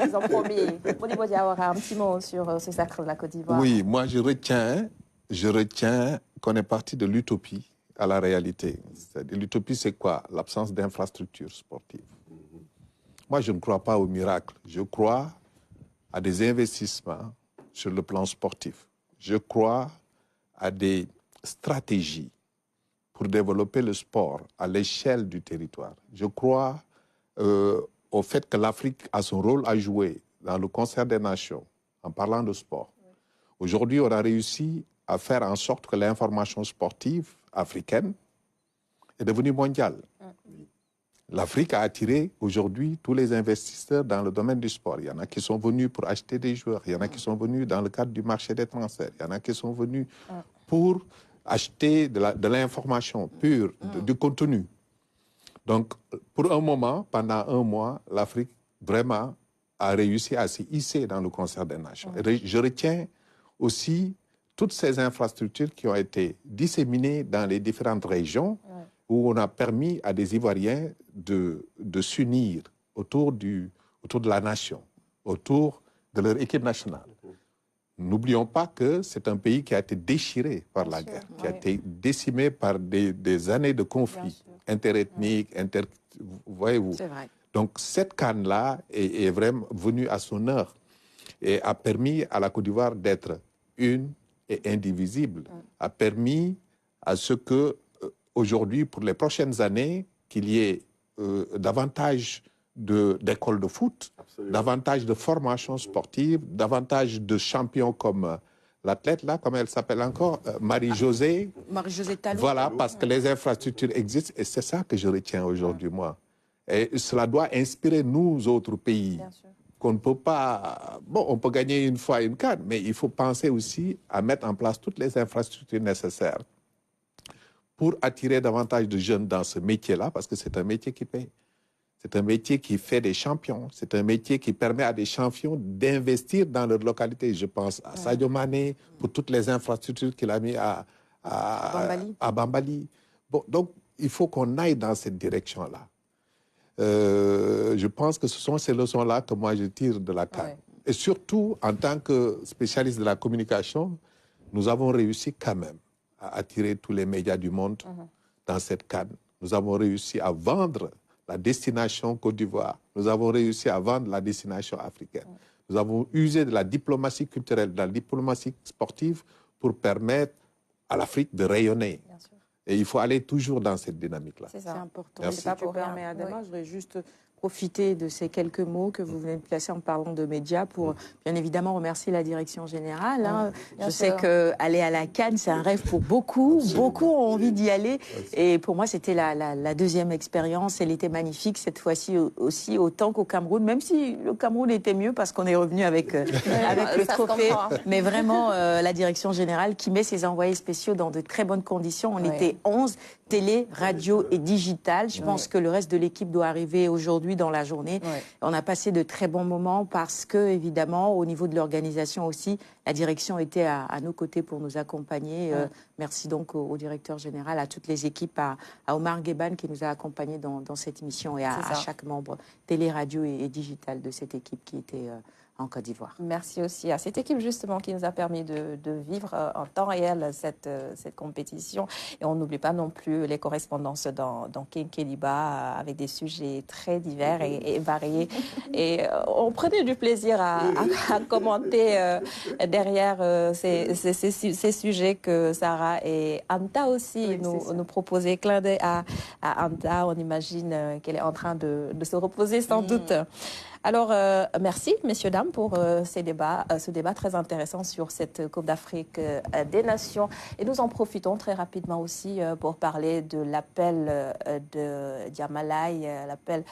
Speaker 2: Ils ont promis. Modibo Diawara, un petit mot sur ce sacre de la Côte d'Ivoire.
Speaker 8: Oui, moi, je retiens qu'on est parti de l'utopie à la réalité. L'utopie, c'est quoi? L'absence d'infrastructures sportives. Moi, je ne crois pas au miracle. Je crois à des investissements sur le plan sportif. Je crois à des stratégies pour développer le sport à l'échelle du territoire. Je crois au fait que l'Afrique a son rôle à jouer dans le concert des nations en parlant de sport. Aujourd'hui, on a réussi à faire en sorte que l'information sportive africaine est devenue mondiale. L'Afrique a attiré aujourd'hui tous les investisseurs dans le domaine du sport. Il y en a qui sont venus pour acheter des joueurs, il y en a qui sont venus dans le cadre du marché des transferts, il y en a qui sont venus pour acheter de l'information pure, du contenu. Donc, pour un moment, pendant un mois, l'Afrique vraiment a réussi à se hisser dans le concert des nations. Et je retiens aussi toutes ces infrastructures qui ont été disséminées dans les différentes régions où on a permis à des Ivoiriens de s'unir autour de la nation, autour de leur équipe nationale. N'oublions pas que c'est un pays qui a été déchiré par la guerre, qui a été décimé par des années de conflits interethniques, voyez-vous.
Speaker 5: C'est vrai.
Speaker 8: Donc cette CAN-là est vraiment venue à son heure et a permis à la Côte d'Ivoire d'être une et indivisible, a permis à ce que aujourd'hui, pour les prochaines années, qu'il y ait davantage d'écoles de foot, davantage de formation sportive, davantage de champions comme l'athlète, là, comme elle s'appelle encore, Marie-Josée.
Speaker 5: Marie-Josée Talou.
Speaker 8: Voilà, parce que les infrastructures existent et c'est ça que je retiens aujourd'hui, moi. Et cela doit inspirer nous autres pays. Qu'on ne peut pas... Bon, on peut gagner une fois une CAN, mais il faut penser aussi à mettre en place toutes les infrastructures nécessaires pour attirer davantage de jeunes dans ce métier-là, parce que c'est un métier qui paye. C'est un métier qui fait des champions. C'est un métier qui permet à des champions d'investir dans leur localité. Je pense à Sadio Mané, pour toutes les infrastructures qu'il a mis à Bambali. Bon, donc, il faut qu'on aille dans cette direction-là. Je pense que ce sont ces leçons-là que moi je tire de la CAN. Ouais. Et surtout, en tant que spécialiste de la communication, nous avons réussi quand même à attirer tous les médias du monde dans cette CAN. Nous avons réussi à vendre la destination Côte d'Ivoire. Nous avons réussi à vendre la destination africaine. Nous avons usé de la diplomatie culturelle, de la diplomatie sportive pour permettre à l'Afrique de rayonner. Et il faut aller toujours dans cette dynamique-là.
Speaker 5: C'est important.
Speaker 8: Merci.
Speaker 5: Si tu permets, Adama, je voudrais juste profiter de ces quelques mots que vous venez de placer en parlant de médias pour, bien évidemment, remercier la direction générale. Hein. Je sais qu'aller à la CAN, c'est un rêve pour beaucoup. Beaucoup ont envie d'y aller. Et pour moi, c'était la deuxième expérience. Elle était magnifique, cette fois-ci aussi, autant qu'au Cameroun, même si le Cameroun était mieux parce qu'on est revenu avec le trophée. Mais vraiment, la direction générale qui met ses envoyés spéciaux dans de très bonnes conditions. On était 11, télé, radio et digital. Je pense que le reste de l'équipe doit arriver aujourd'hui dans la journée. On a passé de très bons moments parce que, évidemment, au niveau de l'organisation aussi, la direction était à nos côtés pour nous accompagner. Merci donc au directeur général, à toutes les équipes, à Omar Gueban qui nous a accompagnés dans cette émission et à chaque membre télé, radio et digital de cette équipe qui était en Côte d'Ivoire.
Speaker 2: Merci aussi à cette équipe justement qui nous a permis de vivre en temps réel cette compétition. Et on n'oublie pas non plus les correspondances dans Kenkeliba avec des sujets très divers et variés. Et on prenait du plaisir à commenter derrière ces sujets que Sarah et Anta aussi nous proposaient. Clin d'œil à Anta, on imagine qu'elle est en train de se reposer sans doute. Alors, merci, messieurs, dames, pour ce débat très intéressant sur cette Coupe d'Afrique des Nations. Et nous en profitons très rapidement aussi pour parler de l'appel de Diamalaye, l'appel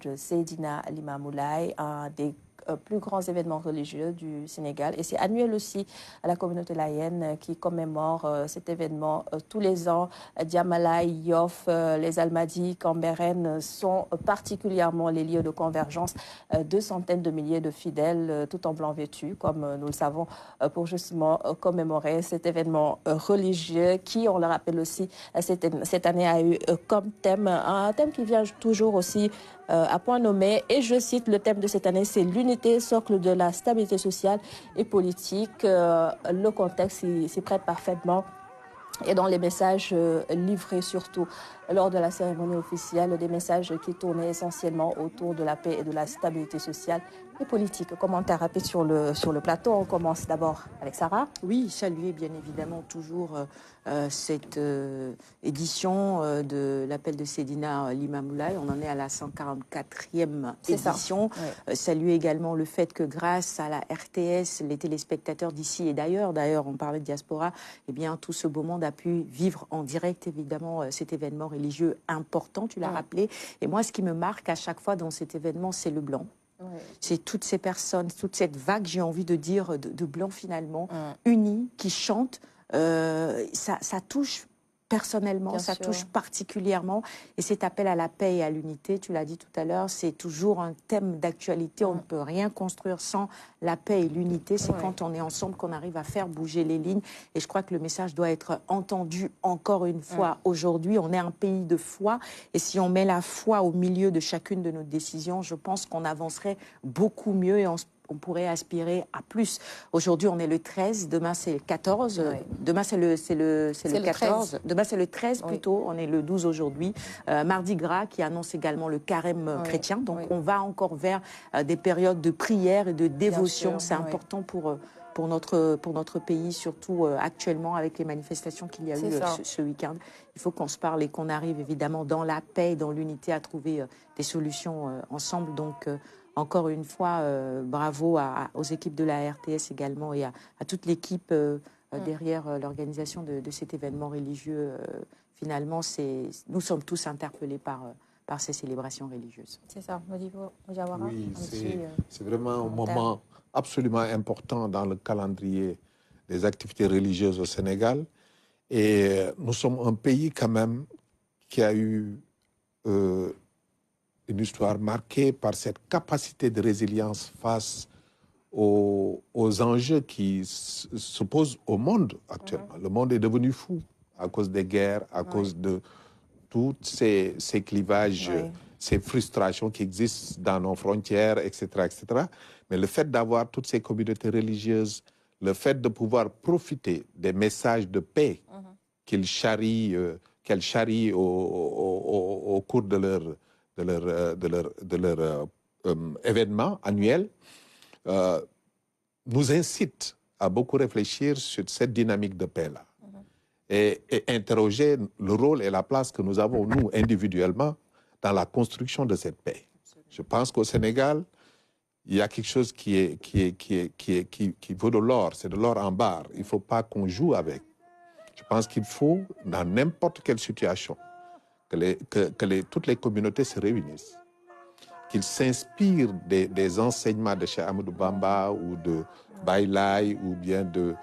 Speaker 2: de Seydina Limamoulaye, un des plus grands événements religieux du Sénégal. Et c'est annuel aussi à la communauté laïenne qui commémore cet événement tous les ans. Diamalaye, Yoff, les Almadies, Cambérène sont particulièrement les lieux de convergence de centaines de milliers de fidèles, tout en blanc vêtus, comme nous le savons, pour justement commémorer cet événement religieux qui, on le rappelle aussi, cette année a eu comme thème, un thème qui vient toujours aussi à point nommé, et je cite le thème de cette année, c'est l'unité, socle de la stabilité sociale et politique. Le contexte s'y prête parfaitement. Et dans les messages livrés surtout lors de la cérémonie officielle, des messages qui tournaient essentiellement autour de la paix et de la stabilité sociale et politique. Commentaire rapide sur le plateau. On commence d'abord avec Sarah.
Speaker 5: Oui, saluer bien évidemment toujours cette édition de l'appel de Seydina Limamoulaye. On en est à la 144e édition. Saluer également le fait que grâce à la RTS, les téléspectateurs d'ici et d'ailleurs, on parlait de diaspora, eh bien tout ce beau monde a pu vivre en direct évidemment cet événement religieux important, tu l'as rappelé. Et moi, ce qui me marque à chaque fois dans cet événement, c'est le blanc. C'est toutes ces personnes, toute cette vague, j'ai envie de dire, de blancs finalement, unis, qui chantent. Ça touche personnellement, ça touche particulièrement. Et cet appel à la paix et à l'unité, tu l'as dit tout à l'heure, c'est toujours un thème d'actualité. On ne peut rien construire sans la paix et l'unité. C'est quand on est ensemble qu'on arrive à faire bouger les lignes. Et je crois que le message doit être entendu encore une fois aujourd'hui. On est un pays de foi. Et si on met la foi au milieu de chacune de nos décisions, je pense qu'on avancerait beaucoup mieux et on pourrait aspirer à plus. Aujourd'hui, on est le 13, demain c'est le 14, demain c'est le 14, demain c'est le 13 plutôt, on est le 12 aujourd'hui. Mardi Gras qui annonce également le carême chrétien, donc on va encore vers des périodes de prière et de dévotion. C'est important pour notre pays, surtout actuellement avec les manifestations qu'il y a eu ce week-end. Il faut qu'on se parle et qu'on arrive évidemment dans la paix et dans l'unité à trouver des solutions ensemble. Donc, encore une fois, bravo aux équipes de la RTS également et à toute l'équipe derrière l'organisation de cet événement religieux. Finalement, nous sommes tous interpellés par ces célébrations religieuses.
Speaker 2: C'est ça,
Speaker 8: oui, c'est vraiment un moment absolument important dans le calendrier des activités religieuses au Sénégal. Et nous sommes un pays quand même qui a eu une histoire marquée par cette capacité de résilience face aux enjeux qui se posent au monde actuellement. Le monde est devenu fou à cause des guerres, à cause de tous ces clivages,
Speaker 2: Oui.
Speaker 8: ces frustrations qui existent dans nos frontières, etc., etc. Mais le fait d'avoir toutes ces communautés religieuses, le fait de pouvoir profiter des messages de paix qu'elles charrient au cours de leur événement annuel, nous incite à beaucoup réfléchir sur cette dynamique de paix-là. Et interroger le rôle et la place que nous avons, nous, individuellement, dans la construction de cette paix. Je pense qu'au Sénégal, il y a quelque chose qui vaut de l'or, c'est de l'or en barre. Il ne faut pas qu'on joue avec. Je pense qu'il faut, dans n'importe quelle situation, que toutes les communautés se réunissent, qu'ils s'inspirent des enseignements de Cheikh Ahmadou Bamba ou de Baye Laye ou bien de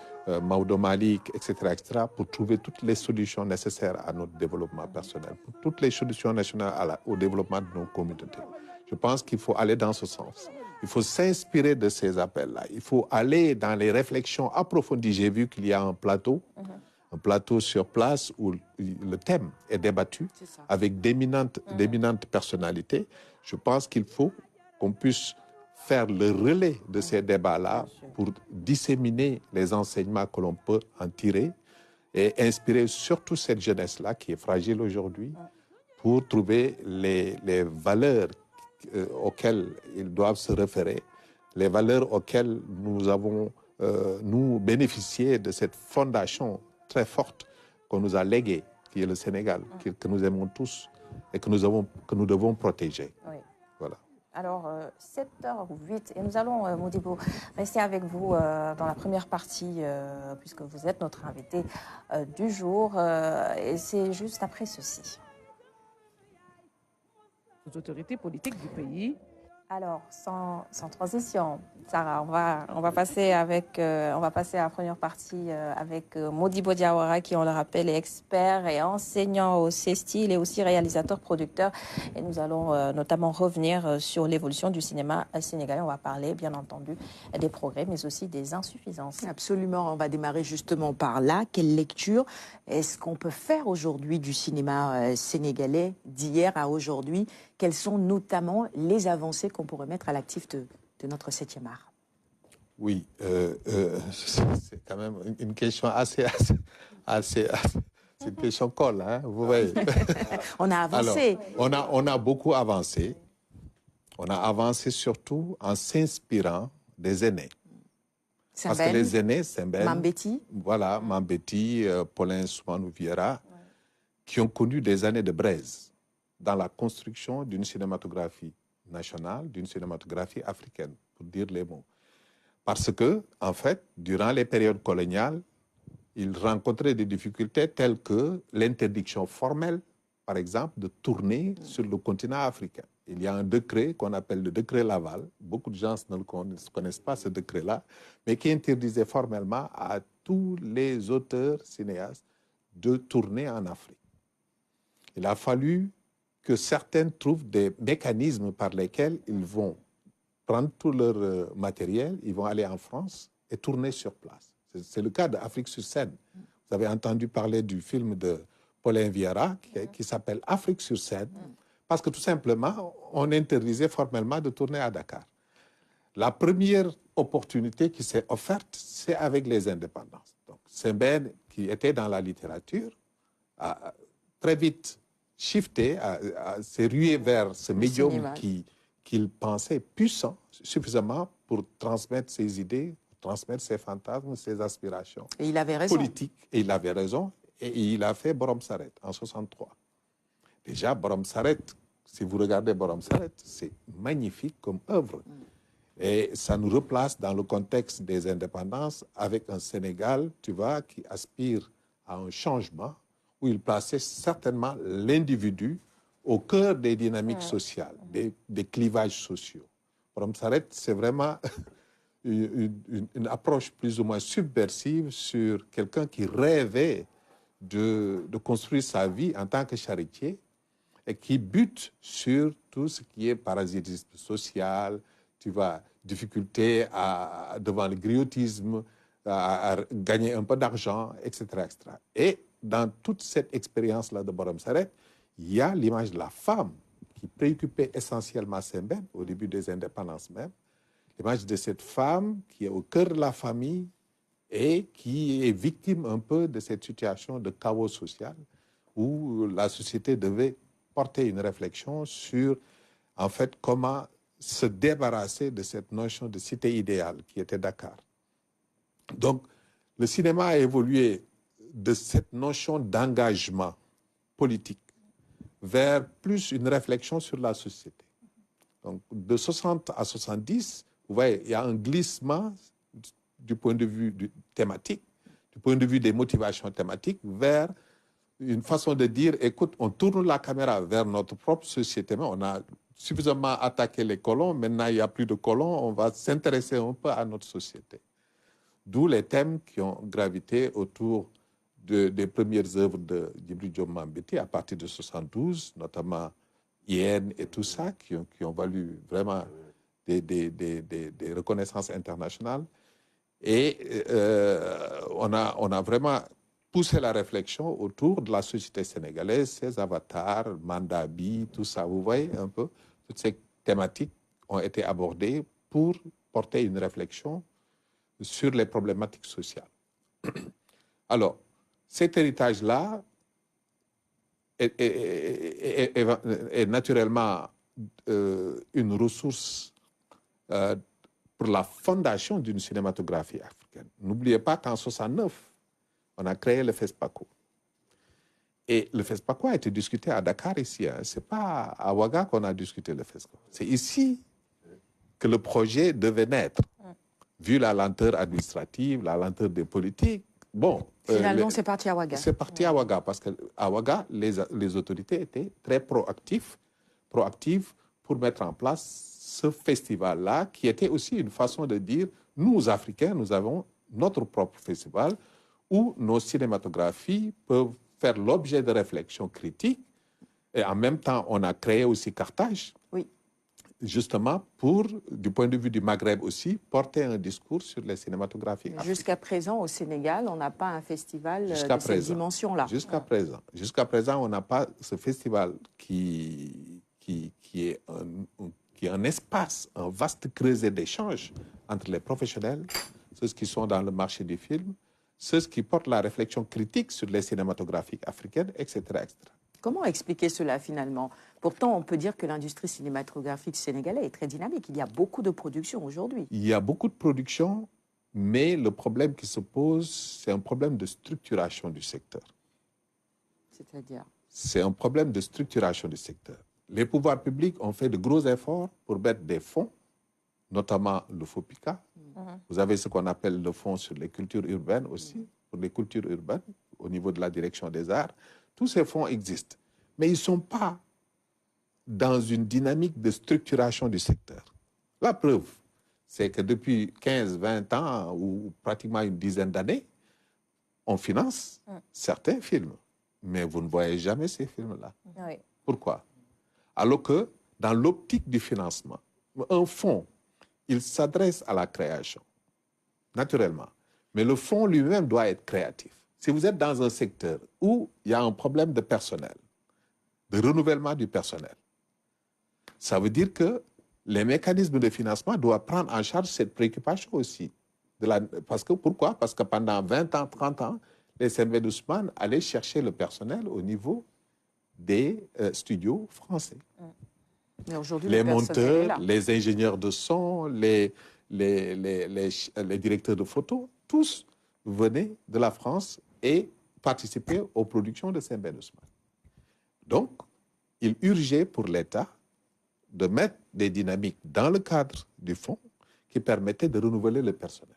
Speaker 8: Maodo Malick, etc., pour trouver toutes les solutions nécessaires à notre développement personnel, pour toutes les solutions nationales au développement de nos communautés. Je pense qu'il faut aller dans ce sens. Il faut s'inspirer de ces appels-là. Il faut aller dans les réflexions approfondies. J'ai vu qu'il y a un plateau sur place où le thème est débattu avec d'éminentes personnalités. Je pense qu'il faut qu'on puisse faire le relais de ces débats-là pour disséminer les enseignements que l'on peut en tirer et inspirer surtout cette jeunesse-là qui est fragile aujourd'hui pour trouver les valeurs auxquelles ils doivent se référer, les valeurs auxquelles nous avons nous bénéficié de cette fondation très forte qu'on nous a léguée, qui est le Sénégal, que nous aimons tous et que nous devons protéger.
Speaker 2: Oui.
Speaker 8: Voilà.
Speaker 2: Alors, 7h08, et nous allons, Modibo, rester avec vous dans la première partie, puisque vous êtes notre invité du jour, et c'est juste après ceci.
Speaker 9: Les autorités politiques du pays.
Speaker 2: Alors, sans transition, Sarah, on va passer à la première partie avec Modibo Diawara, qui, on le rappelle, est expert et enseignant au CESTI. Il est aussi réalisateur-producteur. Et nous allons notamment revenir sur l'évolution du cinéma sénégalais. On va parler, bien entendu, des progrès, mais aussi des insuffisances.
Speaker 5: Absolument. On va démarrer justement par là. Quelle lecture est-ce qu'on peut faire aujourd'hui du cinéma sénégalais d'hier à aujourd'hui? Quelles sont notamment les avancées qu'on pourrait mettre à l'actif de notre 7e art?
Speaker 8: Oui, c'est quand même une question assez c'est une question colle, hein, vous voyez.
Speaker 5: On a avancé.
Speaker 8: Alors, on a beaucoup avancé. On a avancé surtout en s'inspirant des aînés. Parce que les aînés, Sembène,
Speaker 5: Mambéty.
Speaker 8: Voilà, Mambéty, Paulin Soumanou Vieira, qui ont connu des années de braise dans la construction d'une cinématographie nationale, d'une cinématographie africaine, pour dire les mots. Parce que, en fait, durant les périodes coloniales, ils rencontraient des difficultés telles que l'interdiction formelle, par exemple, de tourner sur le continent africain. Il y a un décret qu'on appelle le décret Laval. Beaucoup de gens ne connaissent pas ce décret-là, mais qui interdisait formellement à tous les auteurs cinéastes de tourner en Afrique. Il a fallu que certains trouvent des mécanismes par lesquels ils vont prendre tout leur matériel, ils vont aller en France et tourner sur place. C'est le cas d'Afrique sur scène. Vous avez entendu parler du film de Paulin Vieira qui s'appelle Afrique sur scène, parce que tout simplement, on interdisait formellement de tourner à Dakar. La première opportunité qui s'est offerte, c'est avec les indépendances. Donc, Sembène, qui était dans la littérature, a très vite shifté, s'est rué vers ce médium qu'il pensait puissant suffisamment pour transmettre ses idées, transmettre ses fantasmes, ses aspirations.
Speaker 5: Et il avait raison.
Speaker 8: Politiques. Et il avait raison. Et il a fait Borom Saret en 1963. Déjà, Borom Saret, si vous regardez Borom Saret, c'est magnifique comme œuvre. Et ça nous replace dans le contexte des indépendances avec un Sénégal, tu vois, qui aspire à un changement où il plaçait certainement l'individu au cœur des dynamiques sociales, des clivages sociaux. Borom Saret, c'est vraiment une approche plus ou moins subversive sur quelqu'un qui rêvait de construire sa vie en tant que charretier et qui bute sur tout ce qui est parasitisme social, tu vois, difficulté devant le griotisme, à gagner un peu d'argent, etc., etc. Et dans toute cette expérience-là de Borom Saret, il y a l'image de la femme qui préoccupait essentiellement Sembène au début des indépendances même. L'image de cette femme qui est au cœur de la famille et qui est victime un peu de cette situation de chaos social où la société devait porter une réflexion sur, en fait, comment se débarrasser de cette notion de cité idéale qui était Dakar. Donc, le cinéma a évolué de cette notion d'engagement politique vers plus une réflexion sur la société. Donc, de 60 à 70, vous voyez, il y a un glissement du point de vue thématique, du point de vue des motivations thématiques, vers une façon de dire, écoute, on tourne la caméra vers notre propre société. On a suffisamment attaqué les colons, maintenant il n'y a plus de colons, on va s'intéresser un peu à notre société. D'où les thèmes qui ont gravité autour des premières œuvres de Djibril Diop Mambéty à partir de 72, notamment Yen et tout ça, qui ont valu vraiment des reconnaissances internationales. Et on a vraiment poussé la réflexion autour de la société sénégalaise, ses avatars, Mandabi, tout ça. Vous voyez un peu, toutes ces thématiques ont été abordées pour porter une réflexion sur les problématiques sociales. Alors, cet héritage-là est naturellement une ressource pour la fondation d'une cinématographie africaine. N'oubliez pas qu'en 1969, on a créé le FESPACO. Et le FESPACO a été discuté à Dakar ici. Hein. Ce n'est pas à Ouaga qu'on a discuté le FESPACO. C'est ici que le projet devait naître. Vu la lenteur administrative, la lenteur des politiques. Bon,
Speaker 5: finalement, c'est parti à Ouaga.
Speaker 8: C'est parti à Ouaga parce qu'à Ouaga, les autorités étaient très proactives pour mettre en place ce festival-là, qui était aussi une façon de dire, nous, Africains, nous avons notre propre festival où nos cinématographies peuvent faire l'objet de réflexions critiques. Et en même temps, on a créé aussi Carthage. Oui. Justement pour, du point de vue du Maghreb aussi, porter un discours sur les cinématographies africaines.
Speaker 5: Jusqu'à présent, au Sénégal, on n'a pas un festival de cette dimension-là.
Speaker 8: Jusqu'à présent, on n'a pas ce festival qui est un espace, un vaste creuset d'échange entre les professionnels, ceux qui sont dans le marché du film, ceux qui portent la réflexion critique sur les cinématographies africaines, etc., etc.
Speaker 5: Comment expliquer cela finalement? Pourtant, on peut dire que l'industrie cinématographique sénégalaise est très dynamique. Il y a beaucoup de production aujourd'hui.
Speaker 8: Il y a beaucoup de production, mais le problème qui se pose, c'est un problème de structuration du secteur.
Speaker 5: C'est-à-dire?
Speaker 8: C'est un problème de structuration du secteur. Les pouvoirs publics ont fait de gros efforts pour mettre des fonds, notamment le FOPICA. Vous avez ce qu'on appelle le fonds sur les cultures urbaines aussi, pour les cultures urbaines, au niveau de la direction des arts. Tous ces fonds existent, mais ils ne sont pas dans une dynamique de structuration du secteur. La preuve, c'est que depuis 15, 20 ans ou pratiquement une dizaine d'années, on finance certains films, mais vous ne voyez jamais ces films-là.
Speaker 2: Oui.
Speaker 8: Pourquoi? Alors que dans l'optique du financement, un fonds, il s'adresse à la création, naturellement, mais le fonds lui-même doit être créatif. Si vous êtes dans un secteur où il y a un problème de personnel, de renouvellement du personnel, ça veut dire que les mécanismes de financement doivent prendre en charge cette préoccupation aussi. Pourquoi? Parce que pendant 20 ans, 30 ans, les Sembène Ousmane allaient chercher le personnel au niveau des studios français.
Speaker 5: Mais aujourd'hui,
Speaker 8: les monteurs, les ingénieurs de son, les directeurs de photos, tous venaient de la France et participaient aux productions de Sembène Ousmane. Donc, il urgeait pour l'État de mettre des dynamiques dans le cadre du fonds qui permettaient de renouveler le personnel.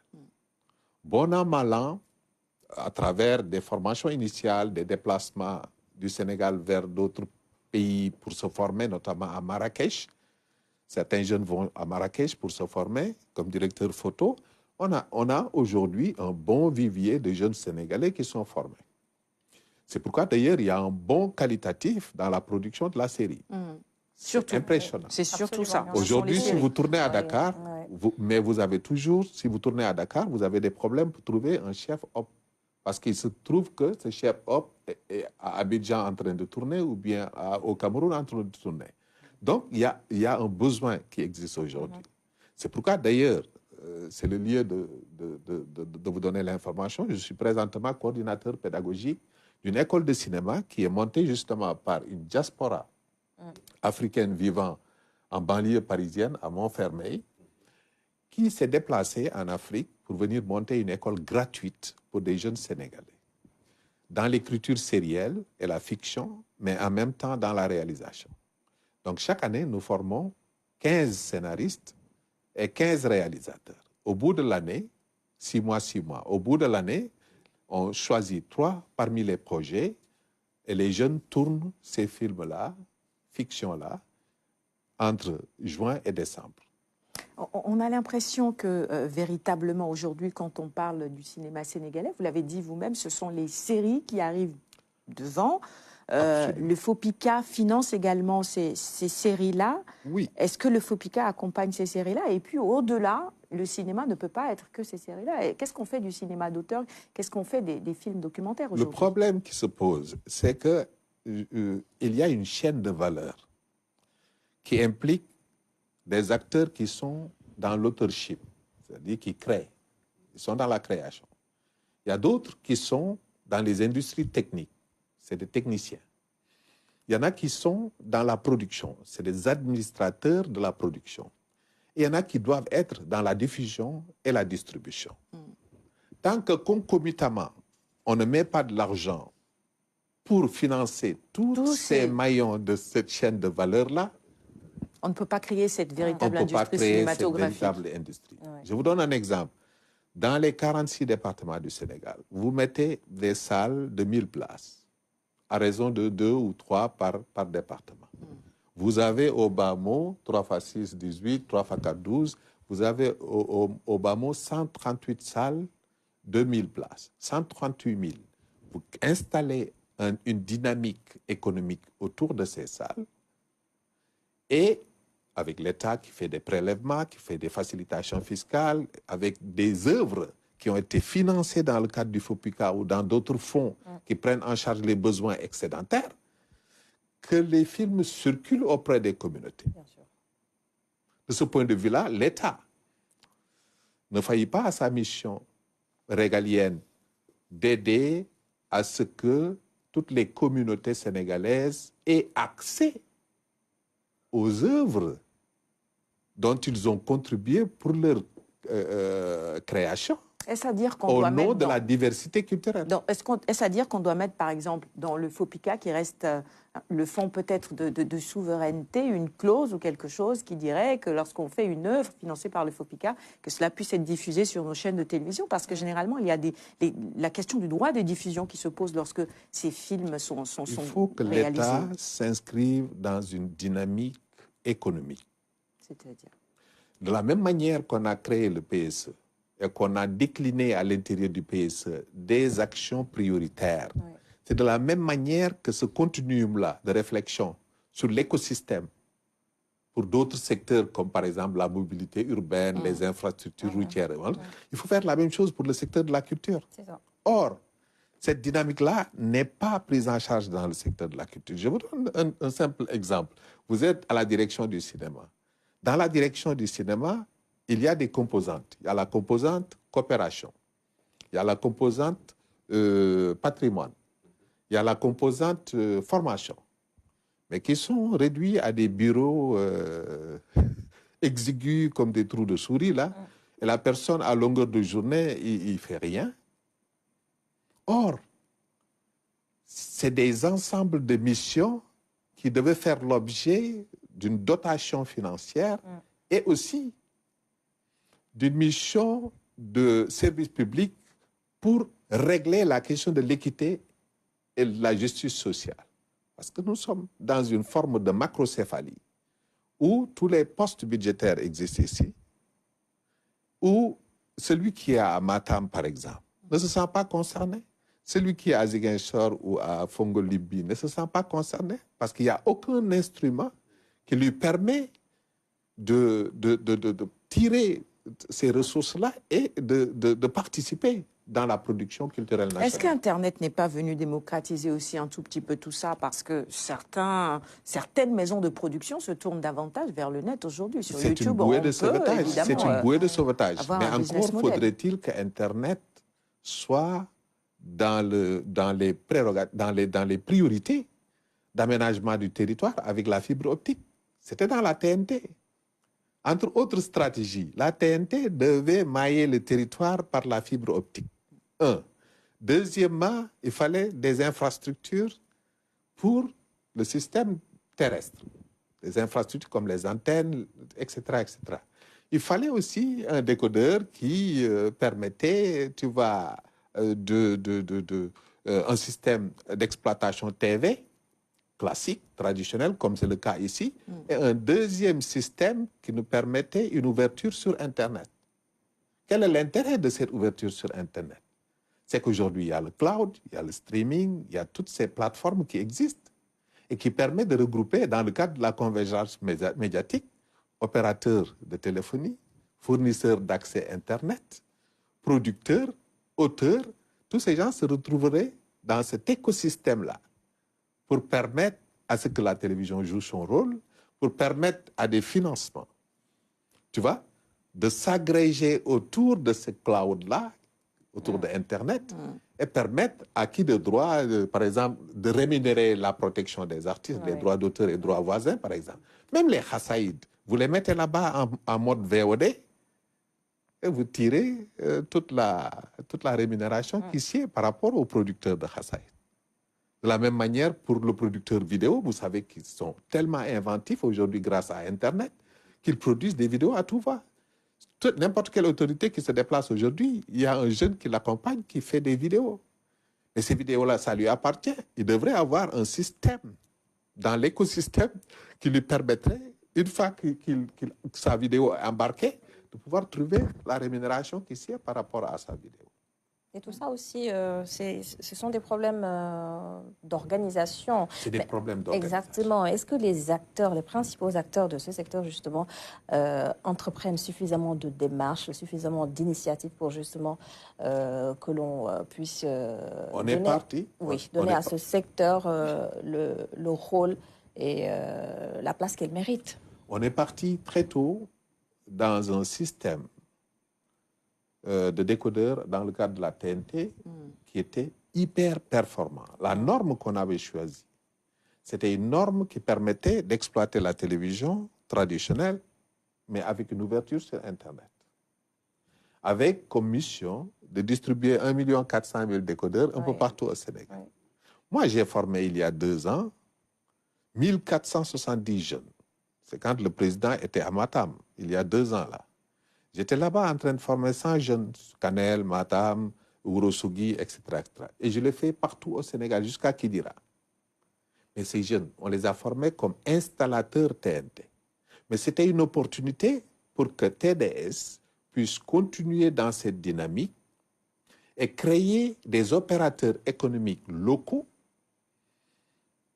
Speaker 8: Bon an, mal an, à travers des formations initiales, des déplacements du Sénégal vers d'autres pays pour se former, notamment à Marrakech. Certains jeunes vont à Marrakech pour se former comme directeur photo. On a aujourd'hui un bon vivier de jeunes Sénégalais qui sont formés. C'est pourquoi d'ailleurs il y a un bon qualitatif dans la production de la série. C'est impressionnant.
Speaker 5: C'est surtout ça.
Speaker 8: Aujourd'hui, si vous tournez à Dakar, mais vous avez toujours, si vous tournez à Dakar, vous avez des problèmes pour trouver un chef op. Parce qu'il se trouve que ce chef-op est à Abidjan en train de tourner ou bien au Cameroun en train de tourner. Donc, il y a un besoin qui existe aujourd'hui. C'est pourquoi, d'ailleurs, c'est le lieu de vous donner l'information. Je suis présentement coordinateur pédagogique d'une école de cinéma qui est montée justement par une diaspora africaine vivant en banlieue parisienne, à Montfermeil, qui s'est déplacée en Afrique pour venir monter une école gratuite pour des jeunes Sénégalais, dans l'écriture sérielle et la fiction, mais en même temps dans la réalisation. Donc, chaque année, nous formons 15 scénaristes et 15 réalisateurs. Au bout de l'année, 6 mois, au bout de l'année, on choisit 3 parmi les projets et les jeunes tournent ces films-là, fiction-là, entre juin et décembre.
Speaker 5: On a l'impression que véritablement aujourd'hui, quand on parle du cinéma sénégalais, vous l'avez dit vous-même, ce sont les séries qui arrivent devant. Le FOPICA finance également ces séries-là.
Speaker 8: Oui.
Speaker 5: Est-ce que le FOPICA accompagne ces séries-là? Et puis au-delà, le cinéma ne peut pas être que ces séries-là. Qu'est-ce qu'on fait du cinéma d'auteur? Qu'est-ce qu'on fait des films documentaires aujourd'hui?
Speaker 8: Le problème qui se pose, c'est que il y a une chaîne de valeur qui implique des acteurs qui sont dans l'authorship, c'est-à-dire qui créent, ils sont dans la création. Il y a d'autres qui sont dans les industries techniques, c'est des techniciens. Il y en a qui sont dans la production, c'est des administrateurs de la production. Et il y en a qui doivent être dans la diffusion et la distribution. Tant que concomitamment, on ne met pas de l'argent pour financer tous ces maillons de cette chaîne de valeur-là,
Speaker 5: on ne peut pas créer cette véritable industrie cinématographique.
Speaker 8: Cette véritable industrie. Ouais. Je vous donne un exemple. Dans les 46 départements du Sénégal, vous mettez des salles de 1000 places, à raison de 2 ou 3 par département. Vous avez au bas-mot, 3 x 6, 18, 3 x 4, 12. Vous avez au bas-mot 138 salles de 1000 places. 138 000. Vous installez une dynamique économique autour de ces salles et avec l'État qui fait des prélèvements, qui fait des facilitations fiscales, avec des œuvres qui ont été financées dans le cadre du FOPICA ou dans d'autres fonds qui prennent en charge les besoins excédentaires, que les films circulent auprès des communautés. Bien sûr. De ce point de vue-là, l'État ne faillit pas à sa mission régalienne d'aider à ce que toutes les communautés sénégalaises aient accès aux œuvres dont ils ont contribué pour leur création.
Speaker 5: Est-ce à dire qu'on
Speaker 8: au
Speaker 5: doit
Speaker 8: nom
Speaker 5: mettre
Speaker 8: de la diversité culturelle.
Speaker 5: Est-ce à dire qu'on doit mettre, par exemple, dans le FOPICA, qui reste le fonds peut-être de souveraineté, une clause ou quelque chose qui dirait que lorsqu'on fait une œuvre financée par le FOPICA, que cela puisse être diffusé sur nos chaînes de télévision? Parce que généralement, il y a la question du droit de diffusion qui se pose lorsque ces films sont réalisés.
Speaker 8: Il faut que l'État s'inscrive dans une dynamique économique.
Speaker 5: C'est-à-dire?
Speaker 8: De la même manière qu'on a créé le PSE et qu'on a décliné à l'intérieur du PSE des actions prioritaires, c'est de la même manière que ce continuum-là de réflexion sur l'écosystème pour d'autres secteurs comme par exemple la mobilité urbaine, les infrastructures routières. Il faut faire la même chose pour le secteur de la culture. Or, cette dynamique-là n'est pas prise en charge dans le secteur de la culture. Je vous donne un simple exemple. Vous êtes à la direction du cinéma. Dans la direction du cinéma, il y a des composantes. Il y a la composante coopération. Il y a la composante patrimoine. Il y a la composante formation. Mais qui sont réduits à des bureaux exigus comme des trous de souris, là. Et la personne, à longueur de journée, il ne fait rien. Or, c'est des ensembles de missions qui devaient faire l'objet d'une dotation financière et aussi d'une mission de service public pour régler la question de l'équité et de la justice sociale. Parce que nous sommes dans une forme de macrocéphalie où tous les postes budgétaires existent ici, où celui qui est à Matam, par exemple, ne se sent pas concerné. Celui qui est à Ziguinchor ou à Fongolibi ne se sent pas concerné parce qu'il n'y a aucun instrument qui lui permet de tirer ces ressources-là et de participer dans la production culturelle nationale.
Speaker 5: Est-ce qu'Internet n'est pas venu démocratiser aussi un tout petit peu tout ça? Parce que certaines maisons de production se tournent davantage vers le net aujourd'hui. Sur
Speaker 8: C'est
Speaker 5: YouTube,
Speaker 8: une bouée
Speaker 5: on
Speaker 8: de
Speaker 5: peut
Speaker 8: sauvetage. C'est
Speaker 5: évidemment
Speaker 8: une bouée de sauvetage.
Speaker 5: avoir
Speaker 8: Mais
Speaker 5: un business
Speaker 8: encore
Speaker 5: model.
Speaker 8: faudrait-il qu'Internet soit dans les priorités d'aménagement du territoire avec la fibre optique. C'était dans la TNT. Entre autres stratégies, la TNT devait mailler le territoire par la fibre optique. Un. Deuxièmement, il fallait des infrastructures pour le système terrestre. Des infrastructures comme les antennes, etc., etc. Il fallait aussi un décodeur qui permettait, tu vois, un système d'exploitation TV classique, traditionnel, comme c'est le cas ici, et un deuxième système qui nous permettait une ouverture sur Internet. Quel est l'intérêt de cette ouverture sur Internet? C'est qu'aujourd'hui, il y a le cloud, il y a le streaming, il y a toutes ces plateformes qui existent et qui permettent de regrouper, dans le cadre de la convergence médiatique, opérateurs de téléphonie, fournisseurs d'accès Internet, producteurs, auteurs, tous ces gens se retrouveraient dans cet écosystème-là pour permettre à ce que la télévision joue son rôle, pour permettre à des financements, tu vois, de s'agréger autour de ce cloud-là, autour de Internet, et permettre à qui de droit, par exemple, de rémunérer la protection des artistes, les droits d'auteur et droits voisins, par exemple. Même les chassaïdes, vous les mettez là-bas en mode VOD, et vous tirez toute la rémunération qui s'y est par rapport aux producteurs de chassaïd. De la même manière, pour le producteur vidéo, vous savez qu'ils sont tellement inventifs aujourd'hui grâce à Internet qu'ils produisent des vidéos à tout va. N'importe quelle autorité qui se déplace aujourd'hui, il y a un jeune qui l'accompagne, qui fait des vidéos. Mais ces vidéos-là, ça lui appartient. Il devrait avoir un système dans l'écosystème qui lui permettrait, une fois que sa vidéo est embarquée, de pouvoir trouver la rémunération qui s'y est par rapport à sa vidéo.
Speaker 2: Et tout ça aussi, ce sont des problèmes d'organisation.
Speaker 8: C'est des problèmes d'organisation.
Speaker 2: Exactement. Est-ce que les acteurs, les principaux acteurs de ce secteur, justement, entreprennent suffisamment de démarches, suffisamment d'initiatives pour, justement, que l'on puisse donner à ce secteur le rôle et la place qu'elle mérite?
Speaker 8: On est parti très tôt dans un système de décodeurs dans le cadre de la TNT qui était hyper performant. La norme qu'on avait choisie, c'était une norme qui permettait d'exploiter la télévision traditionnelle, mais avec une ouverture sur Internet. Avec comme mission de distribuer 1 400 000 décodeurs un peu partout au Sénégal. Moi, j'ai formé il y a 2 ans 1470 jeunes. C'est quand le président était à Matam, il y a 2 ans là. J'étais là-bas en train de former 100 jeunes, Kanel, Matam, Ourossogui, etc., etc. Et je l'ai fait partout au Sénégal, jusqu'à Kidira. Mais ces jeunes, on les a formés comme installateurs TNT. Mais c'était une opportunité pour que TDS puisse continuer dans cette dynamique et créer des opérateurs économiques locaux.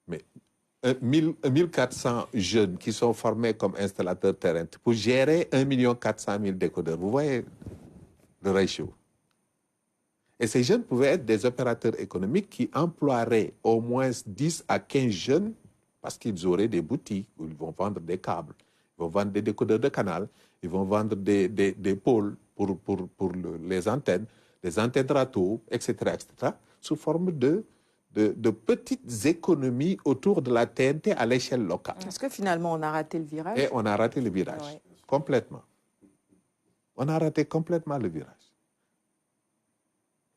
Speaker 8: Mais 1400 jeunes qui sont formés comme installateurs terrain pour gérer 1 400 000 décodeurs. Vous voyez le ratio. Et ces jeunes pouvaient être des opérateurs économiques qui emploieraient au moins 10 à 15 jeunes parce qu'ils auraient des boutiques où ils vont vendre des câbles, ils vont vendre des décodeurs de canal, ils vont vendre des pôles pour les antennes de râteau, etc., etc., sous forme de petites économies autour de la TNT à l'échelle locale.
Speaker 5: Est-ce que finalement on a raté le virage?
Speaker 8: Et on a raté le virage, complètement. On a raté complètement le virage.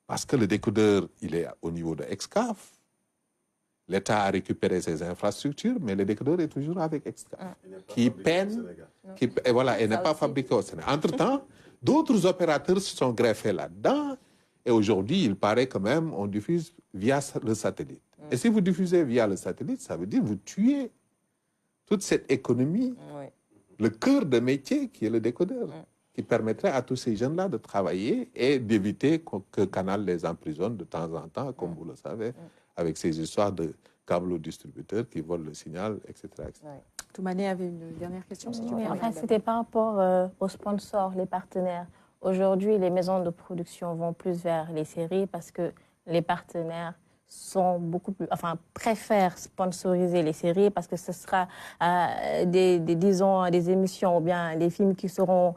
Speaker 8: Parce que le décodeur, il est au niveau de Excaf. L'État a récupéré ses infrastructures, mais le décodeur est toujours avec Excaf, qui peine, et n'est pas fabriqué au Sénégal. Entre-temps, d'autres opérateurs se sont greffés là-dedans. Et aujourd'hui, il paraît quand même, on diffuse via le satellite. Et si vous diffusez via le satellite, ça veut dire que vous tuez toute cette économie, le cœur de métier qui est le décodeur, qui permettrait à tous ces jeunes-là de travailler et d'éviter que Canal les emprisonne de temps en temps, comme vous le savez, avec ces histoires de câbles distributeurs qui volent le signal, etc. etc.
Speaker 5: Toumané avait une dernière question, si tu veux.
Speaker 6: En fait, c'était par rapport aux sponsors, les partenaires. aujourd'hui, les maisons de production vont plus vers les séries parce que les partenaires sont beaucoup plus, enfin, préfèrent sponsoriser les séries parce que ce sera disons, des émissions ou bien des films qui seront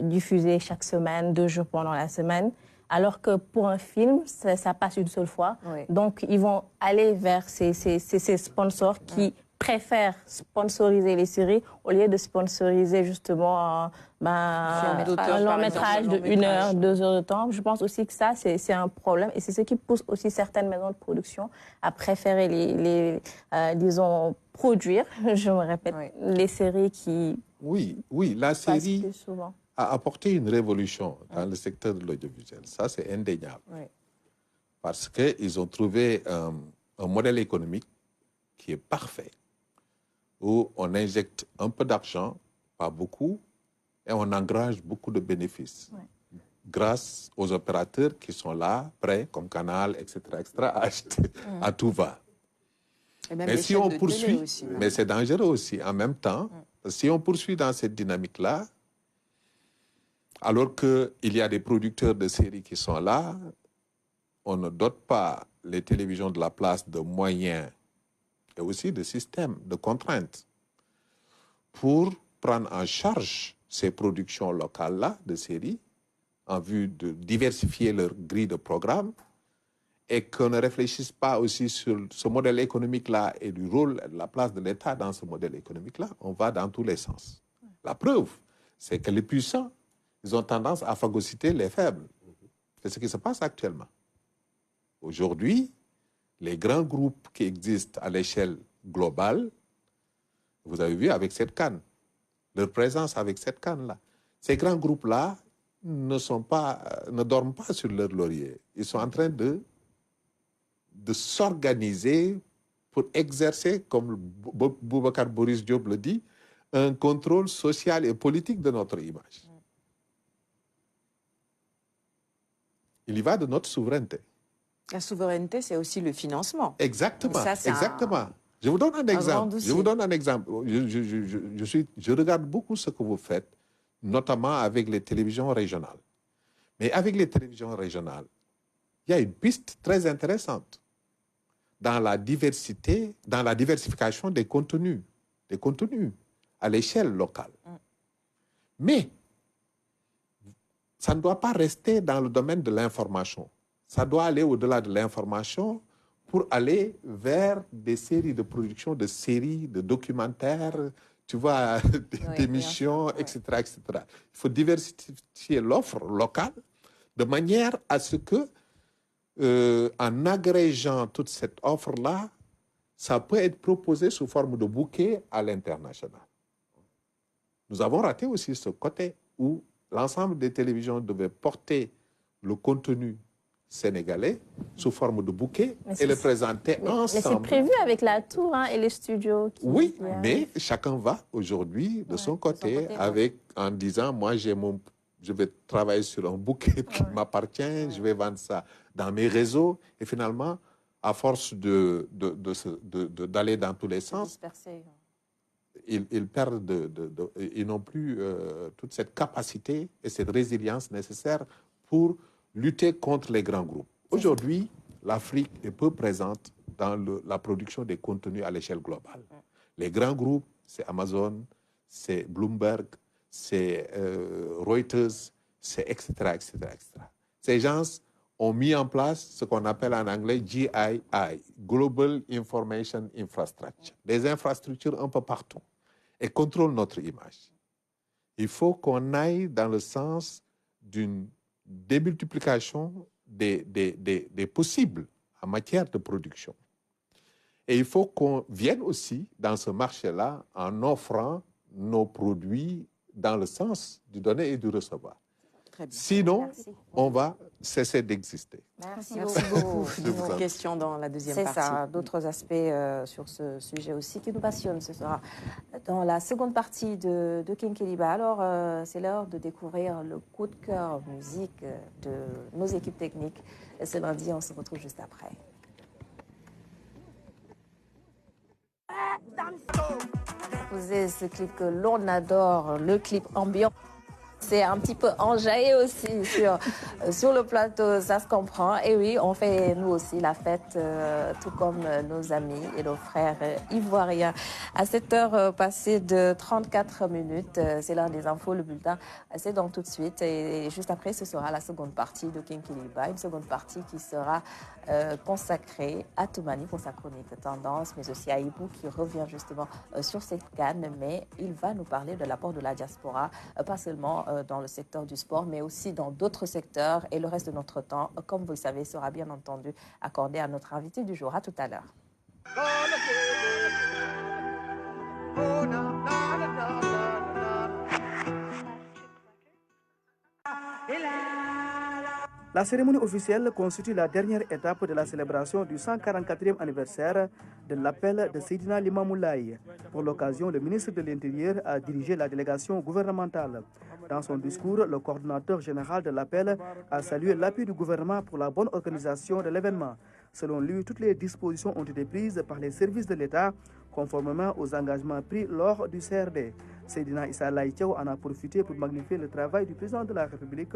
Speaker 6: diffusés chaque semaine, 2 jours pendant la semaine. Alors que pour un film, ça passe une seule fois.
Speaker 2: Oui.
Speaker 6: Donc, ils vont aller vers ces sponsors qui préfèrent sponsoriser les séries au lieu de sponsoriser justement un long métrage de 1 heure, 2 heures de temps. Je pense aussi que ça, c'est un problème et c'est ce qui pousse aussi certaines maisons de production à préférer disons, produire, je me répète, les séries qui
Speaker 8: Oui, la
Speaker 6: passent
Speaker 8: série
Speaker 6: plus souvent.
Speaker 8: a apporté une révolution dans le secteur de l'audiovisuel. Ça, c'est indéniable.
Speaker 2: Oui.
Speaker 8: Parce qu'ils ont trouvé un modèle économique qui est parfait, où on injecte un peu d'argent, pas beaucoup, et on engrange beaucoup de bénéfices. Grâce aux opérateurs qui sont là, prêts, comme Canal, etc., à acheter à tout va.
Speaker 5: Et même
Speaker 8: Mais
Speaker 5: les
Speaker 8: si
Speaker 5: chaînes
Speaker 8: on
Speaker 5: de
Speaker 8: poursuit,
Speaker 5: télé aussi,
Speaker 8: mais c'est dangereux aussi. En même temps, si on poursuit dans cette dynamique-là, alors qu'il y a des producteurs de séries qui sont là, on ne dote pas les télévisions de la place de moyens et aussi de systèmes, de contraintes pour prendre en charge ces productions locales-là de séries en vue de diversifier leur grille de programme et qu'on ne réfléchisse pas aussi sur ce modèle économique-là et du rôle, de la place de l'État dans ce modèle économique-là, on va dans tous les sens. La preuve, c'est que les puissants, ils ont tendance à phagocyter les faibles. C'est ce qui se passe actuellement. Aujourd'hui, les grands groupes qui existent à l'échelle globale, vous avez vu avec cette canne, leur présence avec cette canne-là. Ces grands groupes-là ne dorment pas sur leur laurier. Ils sont en train de s'organiser pour exercer, comme Boubacar Boris Diop le dit, un contrôle social et politique de notre image. Il y va de notre souveraineté.
Speaker 5: La souveraineté, c'est aussi le financement.
Speaker 8: Exactement,
Speaker 5: Ça,
Speaker 8: exactement. Je vous donne un exemple. Je vous donne un exemple. Je regarde beaucoup ce que vous faites, notamment avec les télévisions régionales. Mais avec les télévisions régionales, il y a une piste très intéressante dans la diversité, dans la diversification des contenus à l'échelle locale. Mais ça ne doit pas rester dans le domaine de l'information. Ça doit aller au-delà de l'information pour aller vers des séries de production, de séries, de documentaires, tu vois, d'émissions, etc., etc. Il faut diversifier l'offre locale de manière à ce que, en agrégeant toute cette offre-là, ça peut être proposé sous forme de bouquet à l'international. Nous avons raté aussi ce côté où l'ensemble des télévisions devaient porter le contenu sénégalais sous forme de bouquet et le présenter ensemble.
Speaker 6: Mais c'est prévu avec la tour et les studios.
Speaker 8: Oui, mais chacun va aujourd'hui de son côté en disant, moi je vais travailler sur un bouquet qui m'appartient, je vais vendre ça dans mes réseaux et finalement, à force d'aller dans tous les sens, ils perdent, ils n'ont plus toute cette capacité et cette résilience nécessaire pour lutter contre les grands groupes. Aujourd'hui, l'Afrique est peu présente dans la production des contenus à l'échelle globale. Les grands groupes, c'est Amazon, c'est Bloomberg, c'est Reuters, c'est etc., etc., etc. Ces gens ont mis en place ce qu'on appelle en anglais GII, Global Information Infrastructure, des infrastructures un peu partout, et contrôlent notre image. Il faut qu'on aille dans le sens d'une démultiplication des possibles en matière de production. Et il faut qu'on vienne aussi dans ce marché-là en offrant nos produits dans le sens du donner et du recevoir. Sinon, on va cesser d'exister.
Speaker 2: Merci beaucoup.
Speaker 5: Une question dans la deuxième partie.
Speaker 2: C'est ça, d'autres aspects sur ce sujet aussi qui nous passionnent. Ce sera dans la seconde partie de Kenkeliba. Alors, c'est l'heure de découvrir le coup de cœur musique de nos équipes techniques. Et ce lundi, on se retrouve juste après. Vous avez ce clip que l'on adore, le clip ambiant. C'est un petit peu enjaillé aussi sur le plateau, ça se comprend. Et oui, on fait nous aussi la fête, tout comme nos amis et nos frères ivoiriens. À 7 heures passées de 34 minutes, c'est l'heure des infos, le bulletin. C'est donc tout de suite. Et juste après, ce sera la seconde partie de Kinkeliba, une seconde partie qui sera consacrée à Toumani pour sa chronique de tendance, mais aussi à Ibou qui revient justement sur cette canne. Mais il va nous parler de l'apport de la diaspora, pas seulement dans le secteur du sport, mais aussi dans d'autres secteurs. Et le reste de notre temps, comme vous le savez, sera bien entendu accordé à notre invité du jour. À tout à l'heure.
Speaker 10: La cérémonie officielle constitue la dernière étape de la célébration du 144e anniversaire de l'appel de Seydina Limamou Laye. Pour l'occasion, le ministre de l'Intérieur a dirigé la délégation gouvernementale. Dans son discours, le coordinateur général de l'appel a salué l'appui du gouvernement pour la bonne organisation de l'événement. Selon lui, toutes les dispositions ont été prises par les services de l'État conformément aux engagements pris lors du CRD. Seydina Issa Laye Thiaw en a profité pour magnifier le travail du président de la République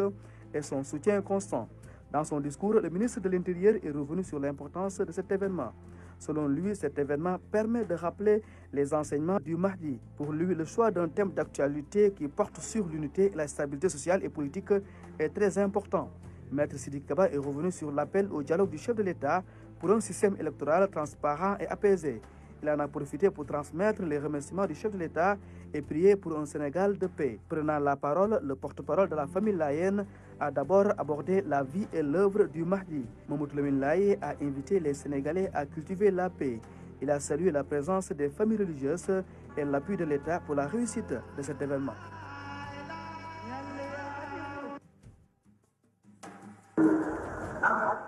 Speaker 10: et son soutien constant. Dans son discours, le ministre de l'Intérieur est revenu sur l'importance de cet événement. Selon lui, cet événement permet de rappeler les enseignements du Mahdi. Pour lui, le choix d'un thème d'actualité qui porte sur l'unité et la stabilité sociale et politique est très important. Maître Sidi Kaba est revenu sur l'appel au dialogue du chef de l'État pour un système électoral transparent et apaisé. Il en a profité pour transmettre les remerciements du chef de l'État et prier pour un Sénégal de paix. Prenant la parole, le porte-parole de la famille layène a d'abord abordé la vie et l'œuvre du Mahdi. Mamoudou Lamine Laye a invité les Sénégalais à cultiver la paix. Il a salué la présence des familles religieuses et l'appui de l'État pour la réussite de cet événement.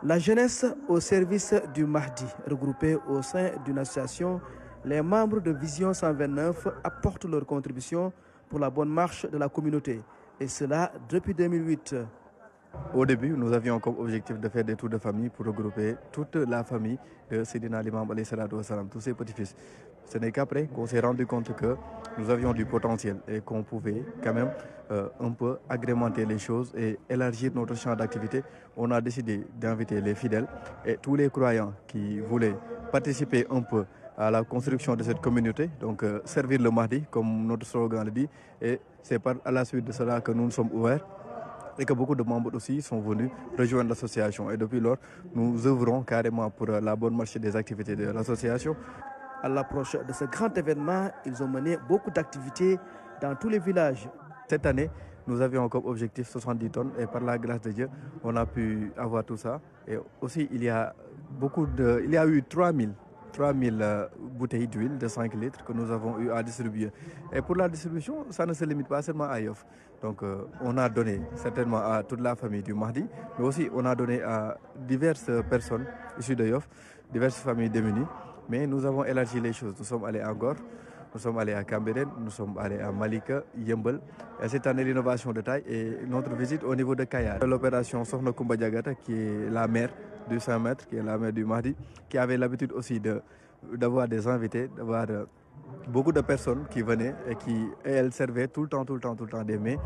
Speaker 10: La jeunesse au service du Mahdi, regroupée au sein d'une association, les membres de Vision 129 apportent leur contribution pour la bonne marche de la communauté, et cela depuis 2008.
Speaker 11: Au début, nous avions comme objectif de faire des tours de famille pour regrouper toute la famille de Seydina Limamou alayhi salatu wassalam, tous ses petits-fils. Ce n'est qu'après qu'on s'est rendu compte que nous avions du potentiel et qu'on pouvait quand même un peu agrémenter les choses et élargir notre champ d'activité. On a décidé d'inviter les fidèles et tous les croyants qui voulaient participer un peu à la construction de cette communauté, donc servir le Mahdi, comme notre slogan le dit. Et c'est à la suite de cela que nous nous sommes ouverts et que beaucoup de membres aussi sont venus rejoindre l'association. Et depuis lors, nous œuvrons carrément pour la bonne marche des activités de l'association.
Speaker 10: À l'approche de ce grand événement, ils ont mené beaucoup d'activités dans tous les villages.
Speaker 11: Cette année, nous avions comme objectif 70 tonnes et par la grâce de Dieu, on a pu avoir tout ça. Et aussi, il y a eu 3000 bouteilles d'huile de 5 litres que nous avons eu à distribuer. Et pour la distribution, ça ne se limite pas seulement à Yoff. Donc on a donné certainement à toute la famille du Mahdi, mais aussi on a donné à diverses personnes issues de Yoff, diverses familles démunies. Mais nous avons élargi les choses. Nous sommes allés à Ngor, nous sommes allés à Cambérène, nous sommes allés à Malika, Yembel. Et cette année, l'innovation de taille et notre visite au niveau de Kayar. L'opération Sokhna Koumba Diagata, qui est la mère du Saint-Maître, qui est la mère du Mahdi, qui avait l'habitude aussi d'avoir des invités, d'avoir beaucoup de personnes qui venaient et elle servait tout le temps des mets,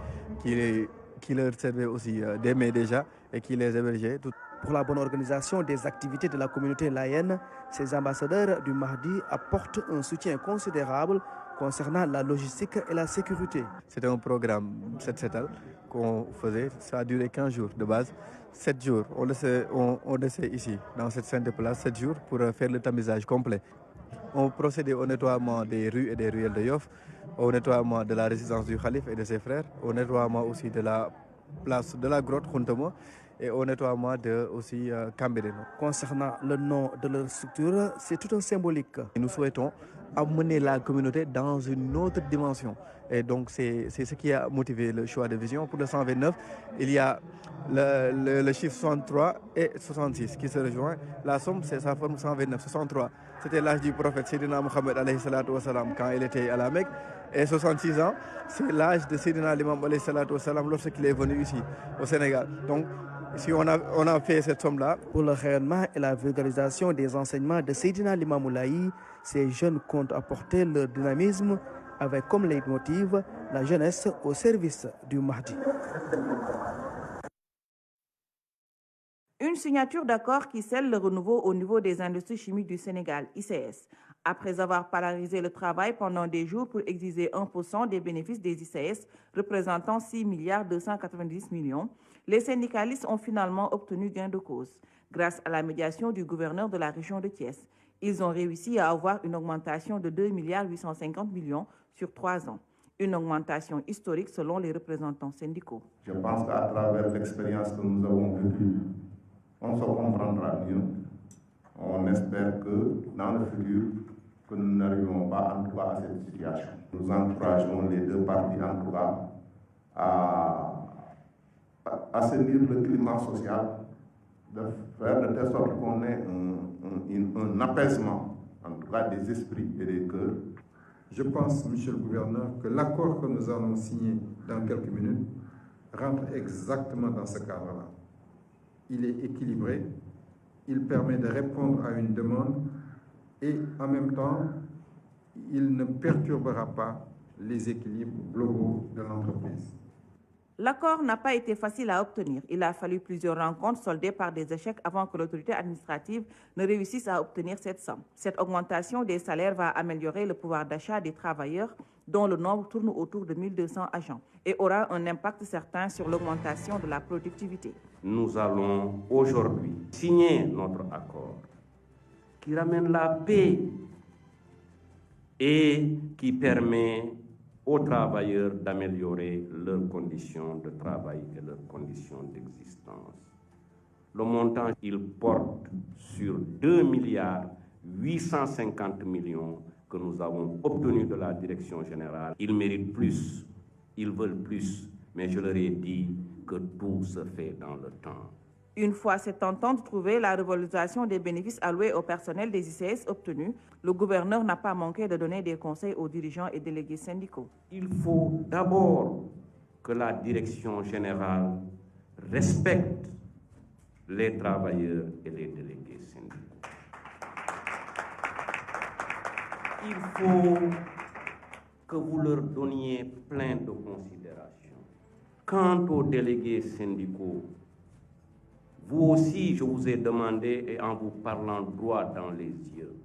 Speaker 11: qui leur servait aussi des mets déjà et qui les hébergeait.
Speaker 10: Pour la bonne organisation des activités de la communauté laïenne, ces ambassadeurs du Mahdi apportent un soutien considérable concernant la logistique et la sécurité.
Speaker 11: C'était un programme 7-7 qu'on faisait, ça a duré 15 jours de base. 7 jours, on laissait ici, dans cette sainte place, 7 jours pour faire le tamisage complet. On procédait au nettoiement des rues et des ruelles de Yoff, au nettoiement de la résidence du Khalif et de ses frères, au nettoiement aussi de la place de la grotte Khountama et au nettoiement de aussi Cambérène.
Speaker 10: Concernant le nom de leur structure, c'est tout un symbolique.
Speaker 11: Nous souhaitons amener la communauté dans une autre dimension. Et donc c'est ce qui a motivé le choix de Vision. Pour le 129, il y a le chiffre 63 et 66 qui se rejoignent. La somme, c'est sa forme 129, 63. C'était l'âge du prophète Seydina Mohamed alayhi salatu wassalam quand il était à la Mecque. Et 66 ans, c'est l'âge de Seydina Limamou alayhi salatu wassalam lorsqu'il est venu ici, au Sénégal. Donc, si on a fait cette somme-là.
Speaker 10: Pour le rayonnement et la vulgarisation des enseignements de Seydina Limamou Laye, ces jeunes comptent apporter leur dynamisme avec comme leitmotiv la jeunesse au service du Mahdi.
Speaker 9: Une signature d'accord qui scelle le renouveau au niveau des industries chimiques du Sénégal, ICS. Après avoir paralysé le travail pendant des jours pour exiger 1% des bénéfices des ICS, représentant 6 milliards 290 millions, les syndicalistes ont finalement obtenu gain de cause. Grâce à la médiation du gouverneur de la région de Thiès, ils ont réussi à avoir une augmentation de 2 milliards 850 millions sur 3 ans. Une augmentation historique selon les représentants syndicaux.
Speaker 12: Je pense qu'à travers l'expérience que nous avons vécue, on se comprendra mieux. On espère que dans le futur, que nous n'arrivons pas en tout cas à cette situation. Nous encourageons les deux parties en tout cas à assainir le climat social, de faire de telle sorte qu'on ait un apaisement, en tout cas des esprits et des cœurs.
Speaker 13: Je pense, monsieur le gouverneur, que l'accord que nous allons signer dans quelques minutes rentre exactement dans ce cadre-là. Il est équilibré, il permet de répondre à une demande et en même temps, il ne perturbera pas les équilibres globaux de l'entreprise.
Speaker 9: L'accord n'a pas été facile à obtenir. Il a fallu plusieurs rencontres soldées par des échecs avant que l'autorité administrative ne réussisse à obtenir cette somme. Cette augmentation des salaires va améliorer le pouvoir d'achat des travailleurs, dont le nombre tourne autour de 1200 agents, et aura un impact certain sur l'augmentation de la productivité.
Speaker 14: Nous allons aujourd'hui signer notre accord qui ramène la paix et qui permet aux travailleurs d'améliorer leurs conditions de travail et leurs conditions d'existence. Le montant, il porte sur 2 milliards 850 millions que nous avons obtenus de la direction générale. Ils méritent plus, ils veulent plus, mais je leur ai dit que tout se fait dans le temps.
Speaker 9: Une fois cette entente trouvée, la revalorisation des bénéfices alloués au personnel des ICS obtenus, le gouverneur n'a pas manqué de donner des conseils aux dirigeants et délégués syndicaux.
Speaker 14: Il faut d'abord que la direction générale respecte les travailleurs et les délégués syndicaux. Il faut que vous leur donniez plein de considération. Quant aux délégués syndicaux, vous aussi, je vous ai demandé, et en vous parlant droit dans les yeux,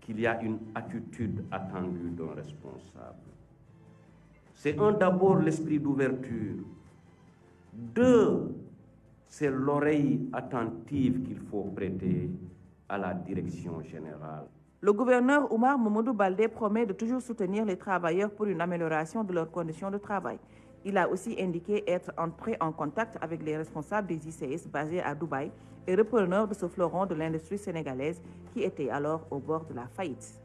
Speaker 14: qu'il y a une attitude attendue d'un responsable. C'est d'abord l'esprit d'ouverture. 2, c'est l'oreille attentive qu'il faut prêter à la direction générale.
Speaker 9: Le gouverneur Oumar Mamadou Baldé promet de toujours soutenir les travailleurs pour une amélioration de leurs conditions de travail. Il a aussi indiqué être entré en contact avec les responsables des ICS basés à Dubaï et repreneurs de ce fleuron de l'industrie sénégalaise qui était alors au bord de la faillite.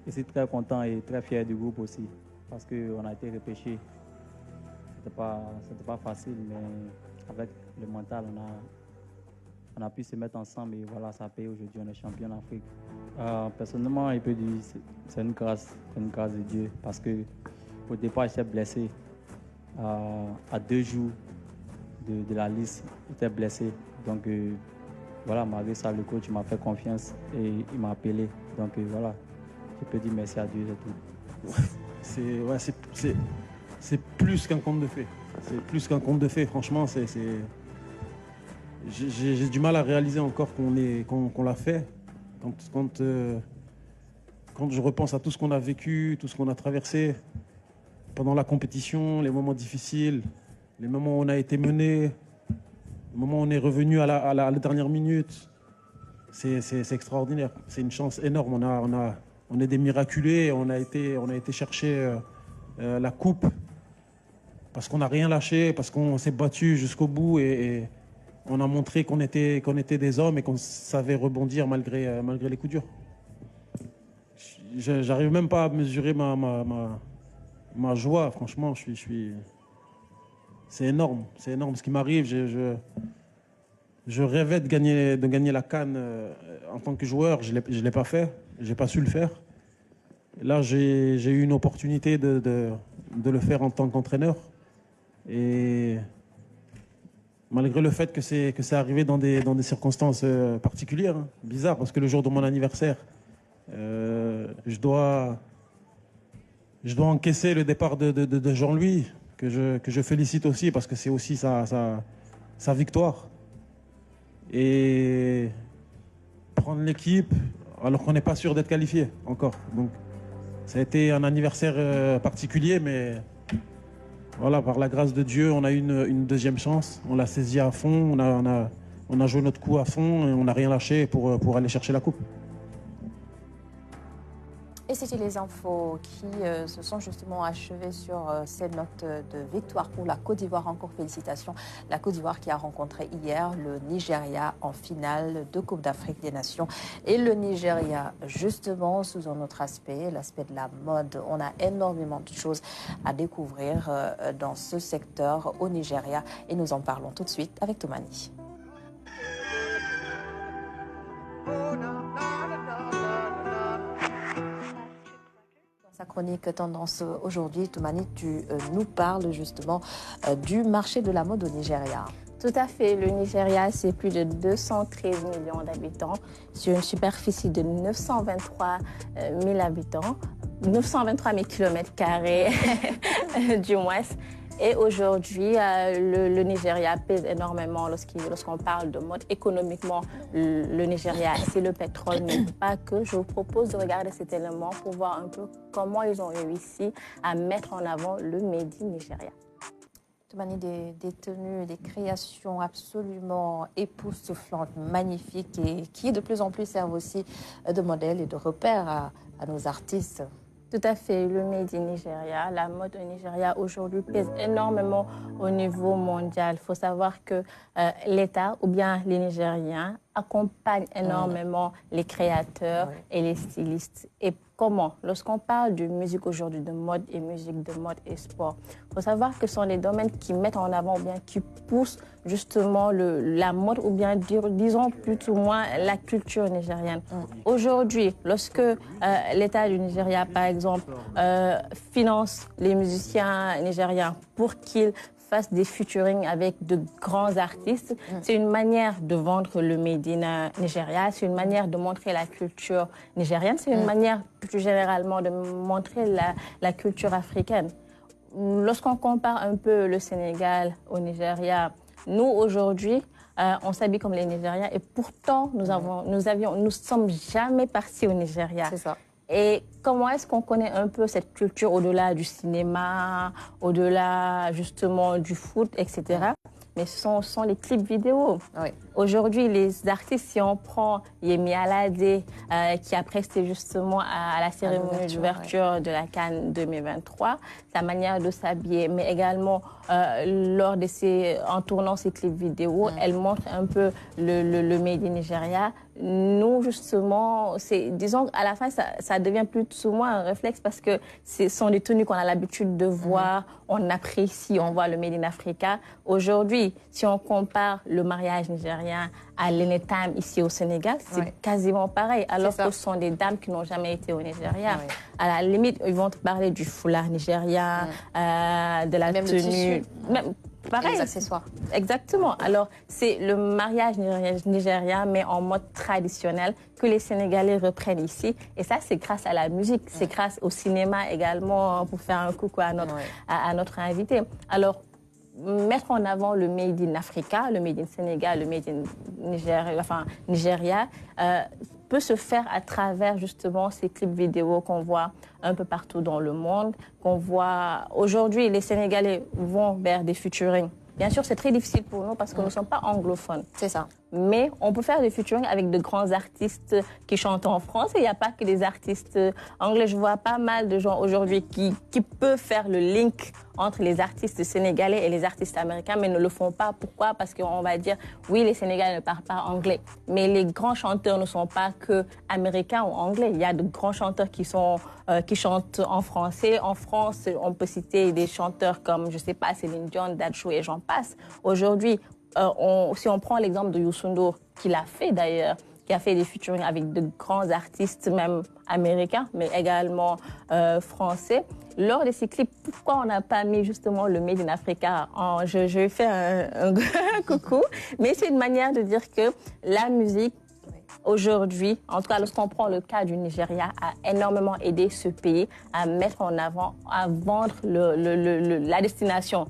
Speaker 15: Je suis très content et très fier du groupe aussi parce qu'on a été repêché. C'était pas facile, mais avec le mental, on a pu se mettre ensemble et voilà, ça paye. Aujourd'hui, on est champion d'Afrique. Personnellement, il peut dire c'est une grâce de Dieu parce que au départ, j'étais blessé. À 2 jours de la liste, j'étais blessé. Donc voilà, malgré ça, le coach m'a fait confiance et il m'a appelé. Donc voilà, je peux dire merci à Dieu et tout.
Speaker 16: C'est plus qu'un conte de fées. C'est plus qu'un conte de fées. Franchement, j'ai du mal à réaliser encore qu'on l'a fait. Quand je repense à tout ce qu'on a vécu, tout ce qu'on a traversé pendant la compétition, les moments difficiles, les moments où on a été mené, les moments où on est revenu à la dernière minute, c'est extraordinaire. C'est une chance énorme. On est des miraculés. On a été chercher la coupe parce qu'on n'a rien lâché, parce qu'on s'est battu jusqu'au bout et on a montré qu'on était des hommes et qu'on savait rebondir malgré les coups durs. J'arrive même pas à mesurer ma joie, franchement. C'est énorme ce qui m'arrive. Je rêvais de gagner la CAN en tant que joueur. Je l'ai pas fait, j'ai pas su le faire. Et là, j'ai eu une opportunité de le faire en tant qu'entraîneur. Et malgré le fait que c'est arrivé dans des circonstances particulières, bizarres, parce que le jour de mon anniversaire, Je dois encaisser le départ de Jean-Louis, que je félicite aussi, parce que c'est aussi sa victoire. Et prendre l'équipe alors qu'on n'est pas sûr d'être qualifié encore. Donc, ça a été un anniversaire particulier, mais voilà, par la grâce de Dieu, on a eu une deuxième chance. On l'a saisi à fond, on a joué notre coup à fond et on n'a rien lâché pour aller chercher la coupe.
Speaker 2: Et c'était les infos qui se sont justement achevées sur ces notes de victoire pour la Côte d'Ivoire. Encore félicitations. La Côte d'Ivoire qui a rencontré hier le Nigeria en finale de Coupe d'Afrique des Nations. Et le Nigeria, justement, sous un autre aspect, l'aspect de la mode. On a énormément de choses à découvrir dans ce secteur au Nigeria. Et nous en parlons tout de suite avec Toumani. Sa chronique Tendance aujourd'hui, Toumani, tu nous parles justement du marché de la mode au Nigeria.
Speaker 6: Tout à fait. Le Nigeria, c'est plus de 213 millions d'habitants sur une superficie de 923 000 habitants, 923 000 kilomètres carrés du moins. Et aujourd'hui, le Nigeria pèse énormément lorsqu'on parle de mode. Économiquement, le Nigeria, c'est le pétrole, mais pas que. Je vous propose de regarder cet élément pour voir un peu comment ils ont réussi à mettre en avant le Made in Nigeria.
Speaker 2: Toumani, des tenues, des créations absolument époustouflantes, magnifiques et qui de plus en plus servent aussi de modèle et de repère à nos artistes.
Speaker 6: Tout à fait, le Made in Nigeria, la mode au Nigeria aujourd'hui pèse énormément au niveau mondial. Il faut savoir que l'État ou bien les Nigériens accompagnent énormément les créateurs et les stylistes. Et comment? Lorsqu'on parle de musique aujourd'hui, de mode et musique, de mode et sport, il faut savoir que ce sont des domaines qui mettent en avant ou bien qui poussent justement la mode ou bien disons plus ou moins la culture nigérienne. Aujourd'hui, lorsque l'État du Nigeria, par exemple, finance les musiciens nigériens pour qu'ils fassent des featuring avec de grands artistes, c'est une manière de vendre le Made in Nigeria, c'est une manière de montrer la culture nigérienne, c'est une manière plus généralement de montrer la culture africaine. Lorsqu'on compare un peu le Sénégal au Nigeria, nous aujourd'hui, on s'habille comme les Nigériens et pourtant nous ne sommes jamais partis au Nigeria.
Speaker 2: C'est ça.
Speaker 6: Et comment est-ce qu'on connaît un peu cette culture au-delà du cinéma, au-delà justement du foot, etc. Mais ce sont les clips vidéo.
Speaker 2: Oui.
Speaker 6: Aujourd'hui, les artistes, si on prend Yemi Alade, qui a presté justement à la cérémonie d'ouverture de la CAN 2023, sa manière de s'habiller, mais également en tournant ses clips vidéo, elle montre un peu le Made in Nigeria. Nous, justement, disons à la fin, ça devient plus ou moins un réflexe parce que ce sont des tenues qu'on a l'habitude de voir, on apprécie, on voit le Made in Africa. Aujourd'hui, si on compare le mariage nigérien à l'Enetam ici au Sénégal, c'est quasiment pareil, alors que ce sont des dames qui n'ont jamais été au Nigeria. À la limite, ils vont te parler du foulard nigérien, de la tenue. Même, pareil.
Speaker 2: Les accessoires.
Speaker 6: Exactement. Alors, c'est le mariage nigérien, mais en mode traditionnel, que les Sénégalais reprennent ici. Et ça, c'est grâce à la musique, c'est grâce au cinéma également, pour faire un coucou à notre invité. Alors, mettre en avant le Made in Africa, le Made in Sénégal, le Made in Nigeria, peut se faire à travers justement ces clips vidéo qu'on voit un peu partout dans le monde, qu'on voit aujourd'hui, les Sénégalais vont vers des featuring. Bien sûr, c'est très difficile pour nous parce que nous ne sommes pas anglophones.
Speaker 2: C'est ça.
Speaker 6: Mais on peut faire des featuring avec de grands artistes qui chantent en France. Et il n'y a pas que des artistes anglais. Je vois pas mal de gens aujourd'hui qui peuvent faire le link entre les artistes sénégalais et les artistes américains, mais ne le font pas. Pourquoi? Parce qu'on va dire, oui, les Sénégalais ne parlent pas anglais. Mais les grands chanteurs ne sont pas que américains ou anglais. Il y a de grands chanteurs qui chantent en français. En France, on peut citer des chanteurs comme, je sais pas, Céline Dion, Dadju et j'en passe. Aujourd'hui, si on prend l'exemple de Youssou N'Dour, qui l'a fait d'ailleurs, qui a fait des featuring avec de grands artistes, même américains, mais également français. Lors de ces clips, pourquoi on n'a pas mis justement le Made in Africa je vais faire un coucou, mais c'est une manière de dire que la musique, aujourd'hui, en tout cas lorsqu'on prend le cas du Nigeria, a énormément aidé ce pays à mettre en avant, à vendre la destination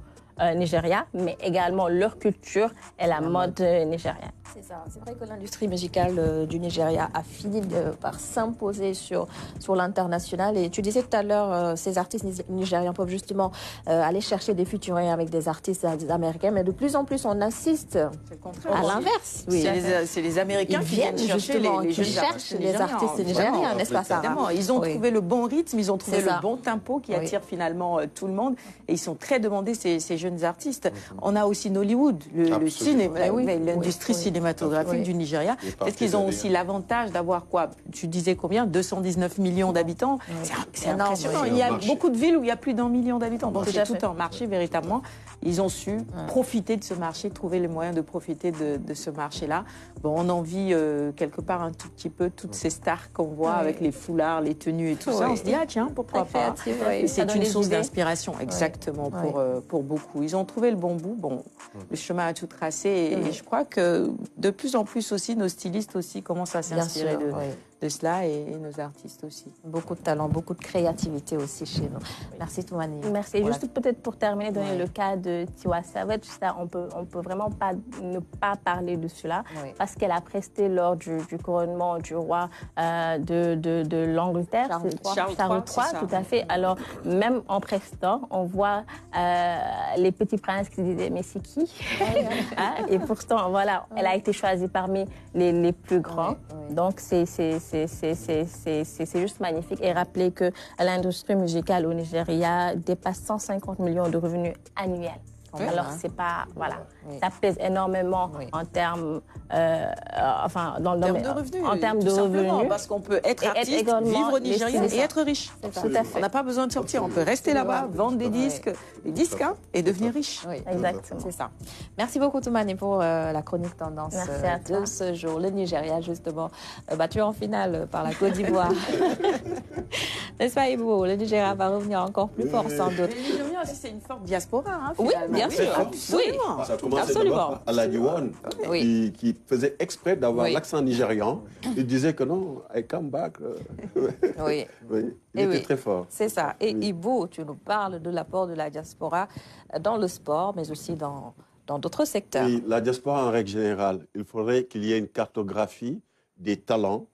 Speaker 6: Nigeria, mais également leur culture et la mode nigérienne.
Speaker 2: C'est ça. C'est vrai que l'industrie musicale du Nigeria a fini par s'imposer sur l'international. Et tu disais tout à l'heure, ces artistes nigériens peuvent justement aller chercher des featuring avec des artistes américains, mais de plus en plus, on assiste à l'inverse.
Speaker 5: Oui. C'est les Américains qui viennent chercher les jeunes
Speaker 2: artistes nigériens, n'est-ce pas, Sarah?
Speaker 5: Ils ont trouvé le bon rythme, ils ont trouvé le bon tempo qui attire finalement tout le monde. Et ils sont très demandés, ces jeunes artistes. On a aussi Nollywood, le cinéma, l'industrie cinématographique du Nigeria. Est-ce qu'ils ont aussi l'avantage d'avoir quoi? Tu disais combien? 219 millions d'habitants. C'est impressionnant. Il y a beaucoup de villes où il y a plus d'1 million d'habitants. Donc c'est tout un marché véritablement. Ils ont su profiter de ce marché, trouver les moyens de profiter de ce marché-là. Bon, on envie quelque part un tout petit peu toutes ces stars qu'on voit avec les foulards, les tenues et tout ça. On se dit, ah tiens, pourquoi pas? C'est une source d'inspiration, exactement, pour beaucoup. Ils ont trouvé le bon bout. Bon, le chemin a tout tracé. Et je crois que de plus en plus aussi, nos stylistes aussi commencent à s'inspirer de cela et nos artistes aussi.
Speaker 2: Beaucoup de talent, beaucoup de créativité aussi chez nous. Merci Toumani.
Speaker 6: Merci. Juste peut-être pour terminer, donner le cas de Tiwa Savage, ça, on peut vraiment pas ne pas parler de cela parce qu'elle a presté lors du couronnement du roi de l'Angleterre, Charles III, tout à fait. Alors même en prestant, on voit les petits princes qui se disaient mais c'est qui? Et pourtant voilà, elle a été choisie parmi les plus grands. Donc c'est juste magnifique. Et rappeler que l'industrie musicale au Nigeria dépasse 150 millions de revenus annuels. Alors c'est pas ça pèse énormément en termes
Speaker 5: de revenus,
Speaker 6: en termes de revenus,
Speaker 5: parce qu'on peut être artiste, vivre au Nigeria et être riche.
Speaker 6: Tout à fait.
Speaker 5: On n'a pas besoin de sortir, on peut rester là-bas, vendre des disques, et devenir riche.
Speaker 6: Exactement.
Speaker 2: C'est ça. Merci beaucoup Toumani pour la chronique tendance de ce jour. Le Nigeria justement battu en finale par la Côte d'Ivoire. N'est-ce pas Ibo? Le Nigeria va revenir encore plus fort sans doute.
Speaker 5: Le Nigeria aussi c'est une forte diaspora.
Speaker 2: Oui, bien sûr.
Speaker 5: Absolument.
Speaker 7: Ça a commencé d'abord à la Diwan, qui faisait exprès d'avoir l'accent nigérian. Il disait que non, I come back. Il était très fort.
Speaker 2: C'est ça. Et Ibo, tu nous parles de l'apport de la diaspora dans le sport, mais aussi dans d'autres secteurs.
Speaker 7: Oui, la diaspora en règle générale, il faudrait qu'il y ait une cartographie des talents,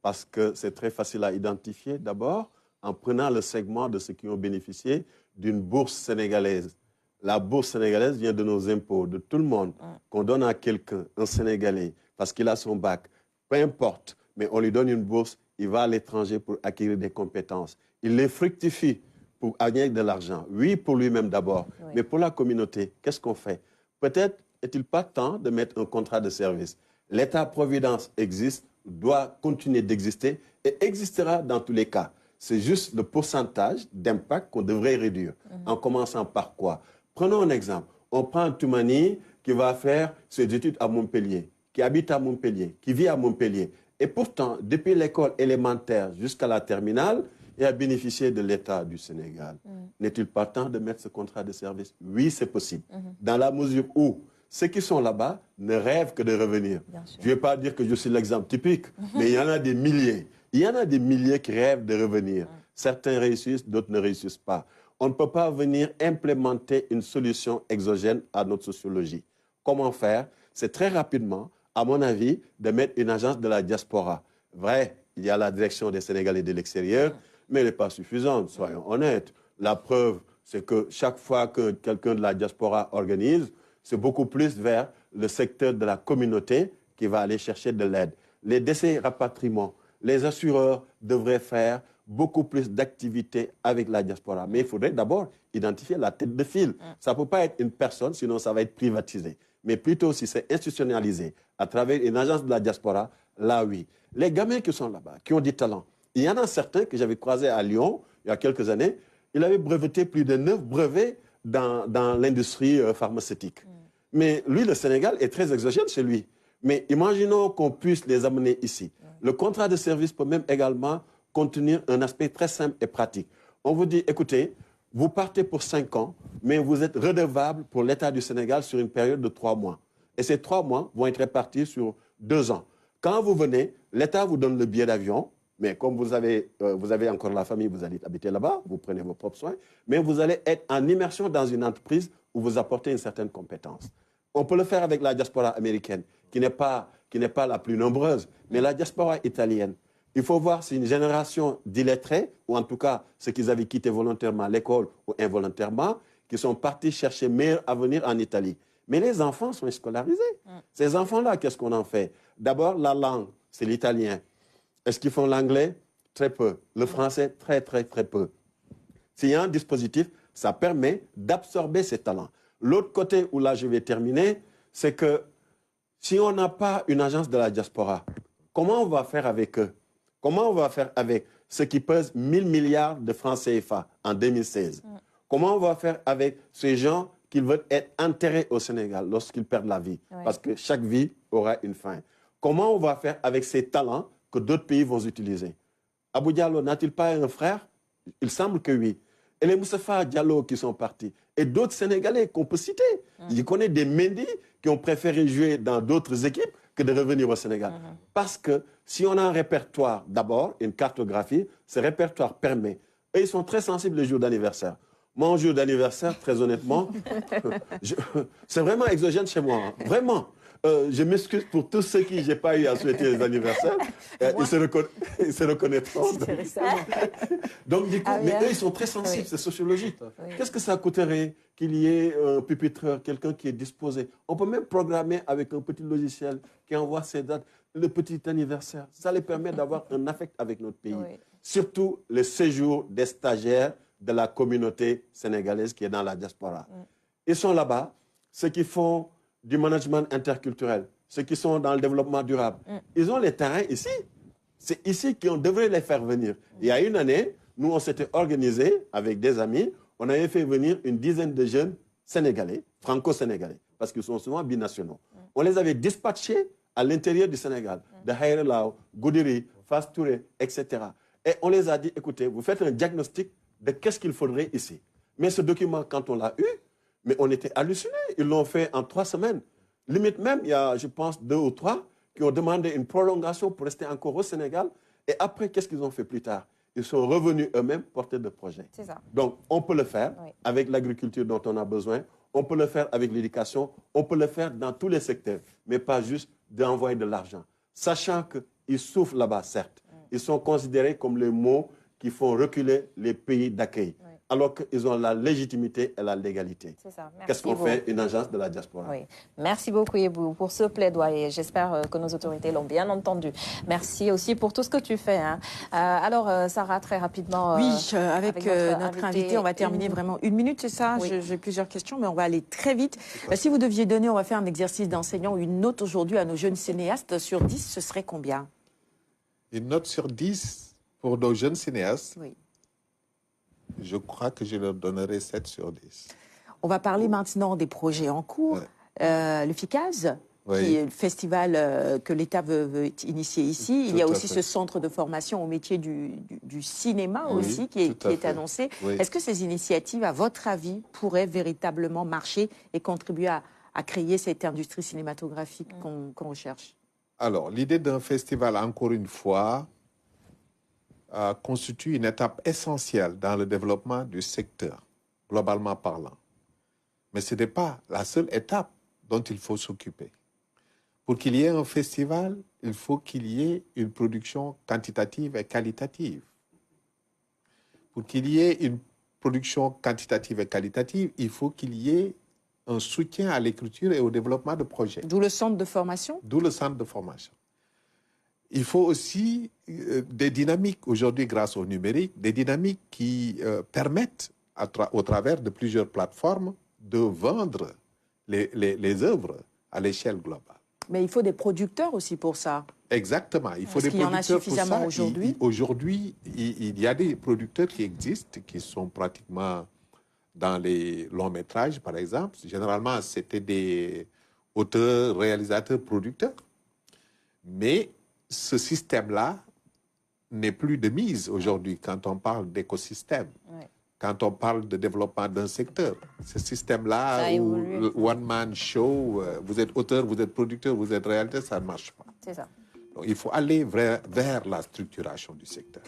Speaker 7: parce que c'est très facile à identifier d'abord en prenant le segment de ceux qui ont bénéficié d'une bourse sénégalaise. La bourse sénégalaise vient de nos impôts, de tout le monde, qu'on donne à quelqu'un, un Sénégalais, parce qu'il a son bac. Peu importe, mais on lui donne une bourse, il va à l'étranger pour acquérir des compétences. Il les fructifie pour gagner de l'argent. Oui, pour lui-même d'abord, mais pour la communauté, qu'est-ce qu'on fait? Peut-être est-il pas temps de mettre un contrat de service. L'État-providence existe, doit continuer d'exister et existera dans tous les cas. C'est juste le pourcentage d'impact qu'on devrait réduire. En commençant par quoi? Prenons un exemple. On prend un Toumani qui va faire ses études à Montpellier, qui habite à Montpellier, qui vit à Montpellier. Et pourtant, depuis l'école élémentaire jusqu'à la terminale, il a bénéficié de l'État du Sénégal. N'est-il pas temps de mettre ce contrat de service? Oui, c'est possible. Dans la mesure où ceux qui sont là-bas ne rêvent que de revenir. Je ne vais pas dire que je suis l'exemple typique, mais il y en a des milliers. Il y en a des milliers qui rêvent de revenir. Certains réussissent, d'autres ne réussissent pas. On ne peut pas venir implémenter une solution exogène à notre sociologie. Comment faire? C'est très rapidement, à mon avis, de mettre une agence de la diaspora. Vrai, il y a la direction des Sénégalais de l'extérieur, mais elle n'est pas suffisante, soyons honnêtes. La preuve, c'est que chaque fois que quelqu'un de la diaspora organise, c'est beaucoup plus vers le secteur de la communauté qui va aller chercher de l'aide. Les décès rapatriements, les assureurs devraient faire beaucoup plus d'activités avec la diaspora. Mais il faudrait d'abord identifier la tête de file. Ça ne peut pas être une personne, sinon ça va être privatisé. Mais plutôt si c'est institutionnalisé à travers une agence de la diaspora, là oui. Les gamins qui sont là-bas, qui ont du talent, il y en a certains que j'avais croisés à Lyon il y a quelques années, il avait breveté plus de 9 brevets dans l'industrie pharmaceutique. Mais lui, le Sénégal est très exogène chez lui. Mais imaginons qu'on puisse les amener ici. Le contrat de service peut même également contenir un aspect très simple et pratique. On vous dit, écoutez, vous partez pour 5 ans, mais vous êtes redevable pour l'État du Sénégal sur une période de 3 mois. Et ces 3 mois vont être répartis sur 2 ans. Quand vous venez, l'État vous donne le billet d'avion, mais comme vous avez encore la famille, vous allez habiter là-bas, vous prenez vos propres soins, mais vous allez être en immersion dans une entreprise où vous apportez une certaine compétence. On peut le faire avec la diaspora américaine, qui n'est pas la plus nombreuse, mais la diaspora italienne. Il faut voir si une génération d'illettrés, ou en tout cas ceux qui avaient quitté volontairement l'école ou involontairement, qui sont partis chercher meilleur avenir en Italie. Mais les enfants sont scolarisés. Ces enfants-là, qu'est-ce qu'on en fait? D'abord, la langue, c'est l'italien. Est-ce qu'ils font l'anglais? Très peu. Le français, très peu. S'il y a un dispositif, ça permet d'absorber ces talents. L'autre côté où là je vais terminer, c'est que si on n'a pas une agence de la diaspora, comment on va faire avec eux? Comment on va faire avec ceux qui pesent 1000 milliards de francs CFA en 2016? Comment on va faire avec ces gens qui veulent être enterrés au Sénégal lorsqu'ils perdent la vie? Parce que chaque vie aura une fin. Comment on va faire avec ces talents que d'autres pays vont utiliser? Abou Diallo n'a-t-il pas un frère? Il semble que oui. Et les Moustapha Diallo qui sont partis. Et d'autres Sénégalais qu'on peut citer. Je connais des Mendy qui ont préféré jouer dans d'autres équipes que de revenir au Sénégal. Parce que si on a un répertoire, d'abord, une cartographie, ce répertoire permet. Et ils sont très sensibles les jours d'anniversaire. Moi, un jour d'anniversaire, très honnêtement, c'est vraiment exogène chez moi. Hein. Vraiment. Je m'excuse pour tous ceux qui n'ai pas eu à souhaiter les anniversaires. Ils se reconnaîtront. Donc, du coup, mais eux, ils sont très sensibles, c'est sociologique. Qu'est-ce que ça coûterait qu'il y ait un pupitreur, quelqu'un qui est disposé? On peut même programmer avec un petit logiciel qui envoie ses dates, le petit anniversaire. Ça les permet d'avoir un affect avec notre pays. Surtout le séjour des stagiaires de la communauté sénégalaise qui est dans la diaspora. Ils sont là-bas, ceux qui font du management interculturel, ceux qui sont dans le développement durable. Ils ont les terrains ici. C'est ici qu'on devrait les faire venir. Il y a une année, nous, on s'était organisés avec des amis. On avait fait venir une dizaine de jeunes Sénégalais, franco-sénégalais, parce qu'ils sont souvent binationaux. On les avait dispatchés à l'intérieur du Sénégal, de Haïré Lao, Goudiri, Fass Touré, etc. Et on les a dit, écoutez, vous faites un diagnostic de qu'est-ce qu'il faudrait ici. Mais ce document, quand on l'a eu, mais on était hallucinés. Ils l'ont fait en 3 semaines. Limite même, il y a, je pense, 2 ou 3 qui ont demandé une prolongation pour rester encore au Sénégal. Et après, qu'est-ce qu'ils ont fait plus tard? Ils sont revenus eux-mêmes porter de projets.
Speaker 2: C'est ça.
Speaker 7: Donc, on peut le faire avec l'agriculture dont on a besoin. On peut le faire avec l'éducation. On peut le faire dans tous les secteurs, mais pas juste d'envoyer de l'argent. Sachant qu'ils souffrent là-bas, certes. Ils sont considérés comme les mots qui font reculer les pays d'accueil. Alors qu'ils ont la légitimité et la légalité.
Speaker 2: C'est ça.
Speaker 7: Qu'est-ce qu'on fait? Une agence de la diaspora.
Speaker 2: Oui. Merci beaucoup, Yebou, pour ce plaidoyer. J'espère que nos autorités l'ont bien entendu. Merci aussi pour tout ce que tu fais. Hein. Alors, Sarah, très rapidement.
Speaker 5: Oui, avec notre invité, on va terminer vraiment 1 minute, c'est ça?
Speaker 2: Oui.
Speaker 5: J'ai plusieurs questions, mais on va aller très vite. Si vous deviez donner, on va faire un exercice d'enseignant ou une note aujourd'hui à nos jeunes cinéastes sur 10, ce serait combien?
Speaker 8: Une note sur 10 pour nos jeunes cinéastes?
Speaker 5: Oui.
Speaker 8: Je crois que je leur donnerai 7 sur 10.
Speaker 5: On va parler maintenant des projets en cours. Le FICAS, qui est le festival que l'État veut initier ici. Il y a aussi ce centre de formation au métier du cinéma aussi qui est annoncé. Est-ce que ces initiatives, à votre avis, pourraient véritablement marcher et contribuer à créer cette industrie cinématographique qu'on recherche?
Speaker 8: Alors, l'idée d'un festival, encore une fois, constitue une étape essentielle dans le développement du secteur, globalement parlant. Mais ce n'est pas la seule étape dont il faut s'occuper. Pour qu'il y ait un festival, il faut qu'il y ait une production quantitative et qualitative. Pour qu'il y ait une production quantitative et qualitative, il faut qu'il y ait un soutien à l'écriture et au développement de projets.
Speaker 5: D'où le centre de formation?
Speaker 8: D'où le centre de formation. Il faut aussi des dynamiques, aujourd'hui grâce au numérique, des dynamiques qui permettent, au travers de plusieurs plateformes, de vendre les œuvres à l'échelle globale.
Speaker 5: Mais il faut des producteurs aussi pour ça.
Speaker 8: Exactement, il faut des producteurs pour ça. Est-ce qu'il y en a suffisamment aujourd'hui? Aujourd'hui, il y a des producteurs qui existent, qui sont pratiquement dans les longs métrages, par exemple. Généralement, c'était des auteurs, réalisateurs, producteurs. Mais ce système-là n'est plus de mise aujourd'hui quand on parle d'écosystème, quand on parle de développement d'un secteur. Ce système-là, où le one-man show, vous êtes auteur, vous êtes producteur, vous êtes réalisateur, ça ne marche pas.
Speaker 2: C'est ça.
Speaker 8: Donc, il faut aller vers la structuration du secteur.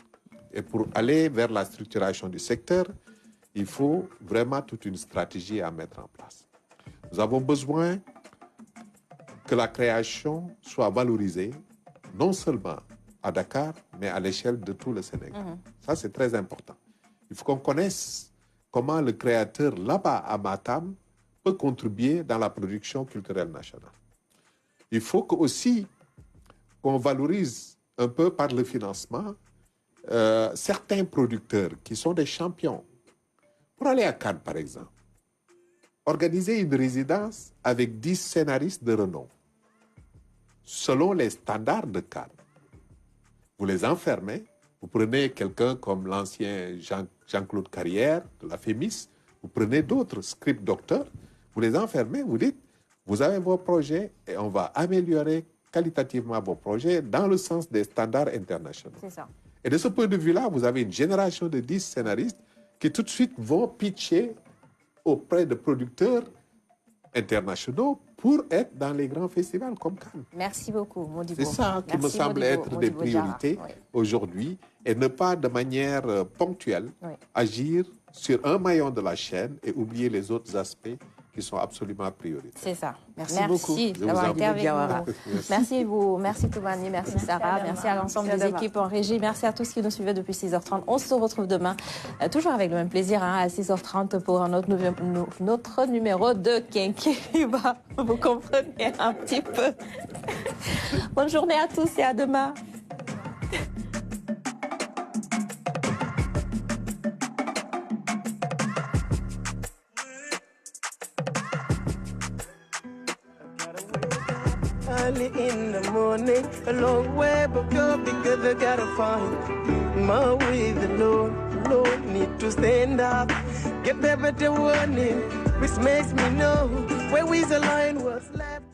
Speaker 8: Et pour aller vers la structuration du secteur, il faut vraiment toute une stratégie à mettre en place. Nous avons besoin que la création soit valorisée, non seulement à Dakar, mais à l'échelle de tout le Sénégal. Ça, c'est très important. Il faut qu'on connaisse comment le créateur là-bas à Matam peut contribuer dans la production culturelle nationale. Il faut aussi qu'on valorise un peu par le financement certains producteurs qui sont des champions. Pour aller à Cannes, par exemple, organiser une résidence avec 10 scénaristes de renom, selon les standards de Cannes. Vous les enfermez, vous prenez quelqu'un comme l'ancien Jean-Claude Carrière de la FEMIS, vous prenez d'autres script docteurs, vous les enfermez, vous dites, vous avez vos projets et on va améliorer qualitativement vos projets dans le sens des standards internationaux.
Speaker 2: C'est ça.
Speaker 8: Et de ce point de vue-là, vous avez une génération de 10 scénaristes qui tout de suite vont pitcher auprès de producteurs internationaux pour être dans les grands festivals comme Cannes.
Speaker 2: Merci beaucoup, Modibo.
Speaker 8: C'est ça qui me semble être des priorités aujourd'hui et ne pas de manière ponctuelle agir sur un maillon de la chaîne et oublier les autres aspects qui sont absolument prioritaires.
Speaker 2: C'est ça.
Speaker 5: Merci beaucoup
Speaker 2: d'avoir été avec nous. Merci vous, merci Toumani, merci Sarah, merci à l'ensemble des équipes en régie, merci à tous qui nous suivaient depuis 6h30. On se retrouve demain, toujours avec le même plaisir, à 6h30 pour un autre numéro de Kenkeliba. Vous comprenez un petit peu. Bonne journée à tous et à demain.
Speaker 1: Early in the morning, a long way but go because I gotta find my way. The Lord need to stand up, get better warning, which makes me know where we align what's left.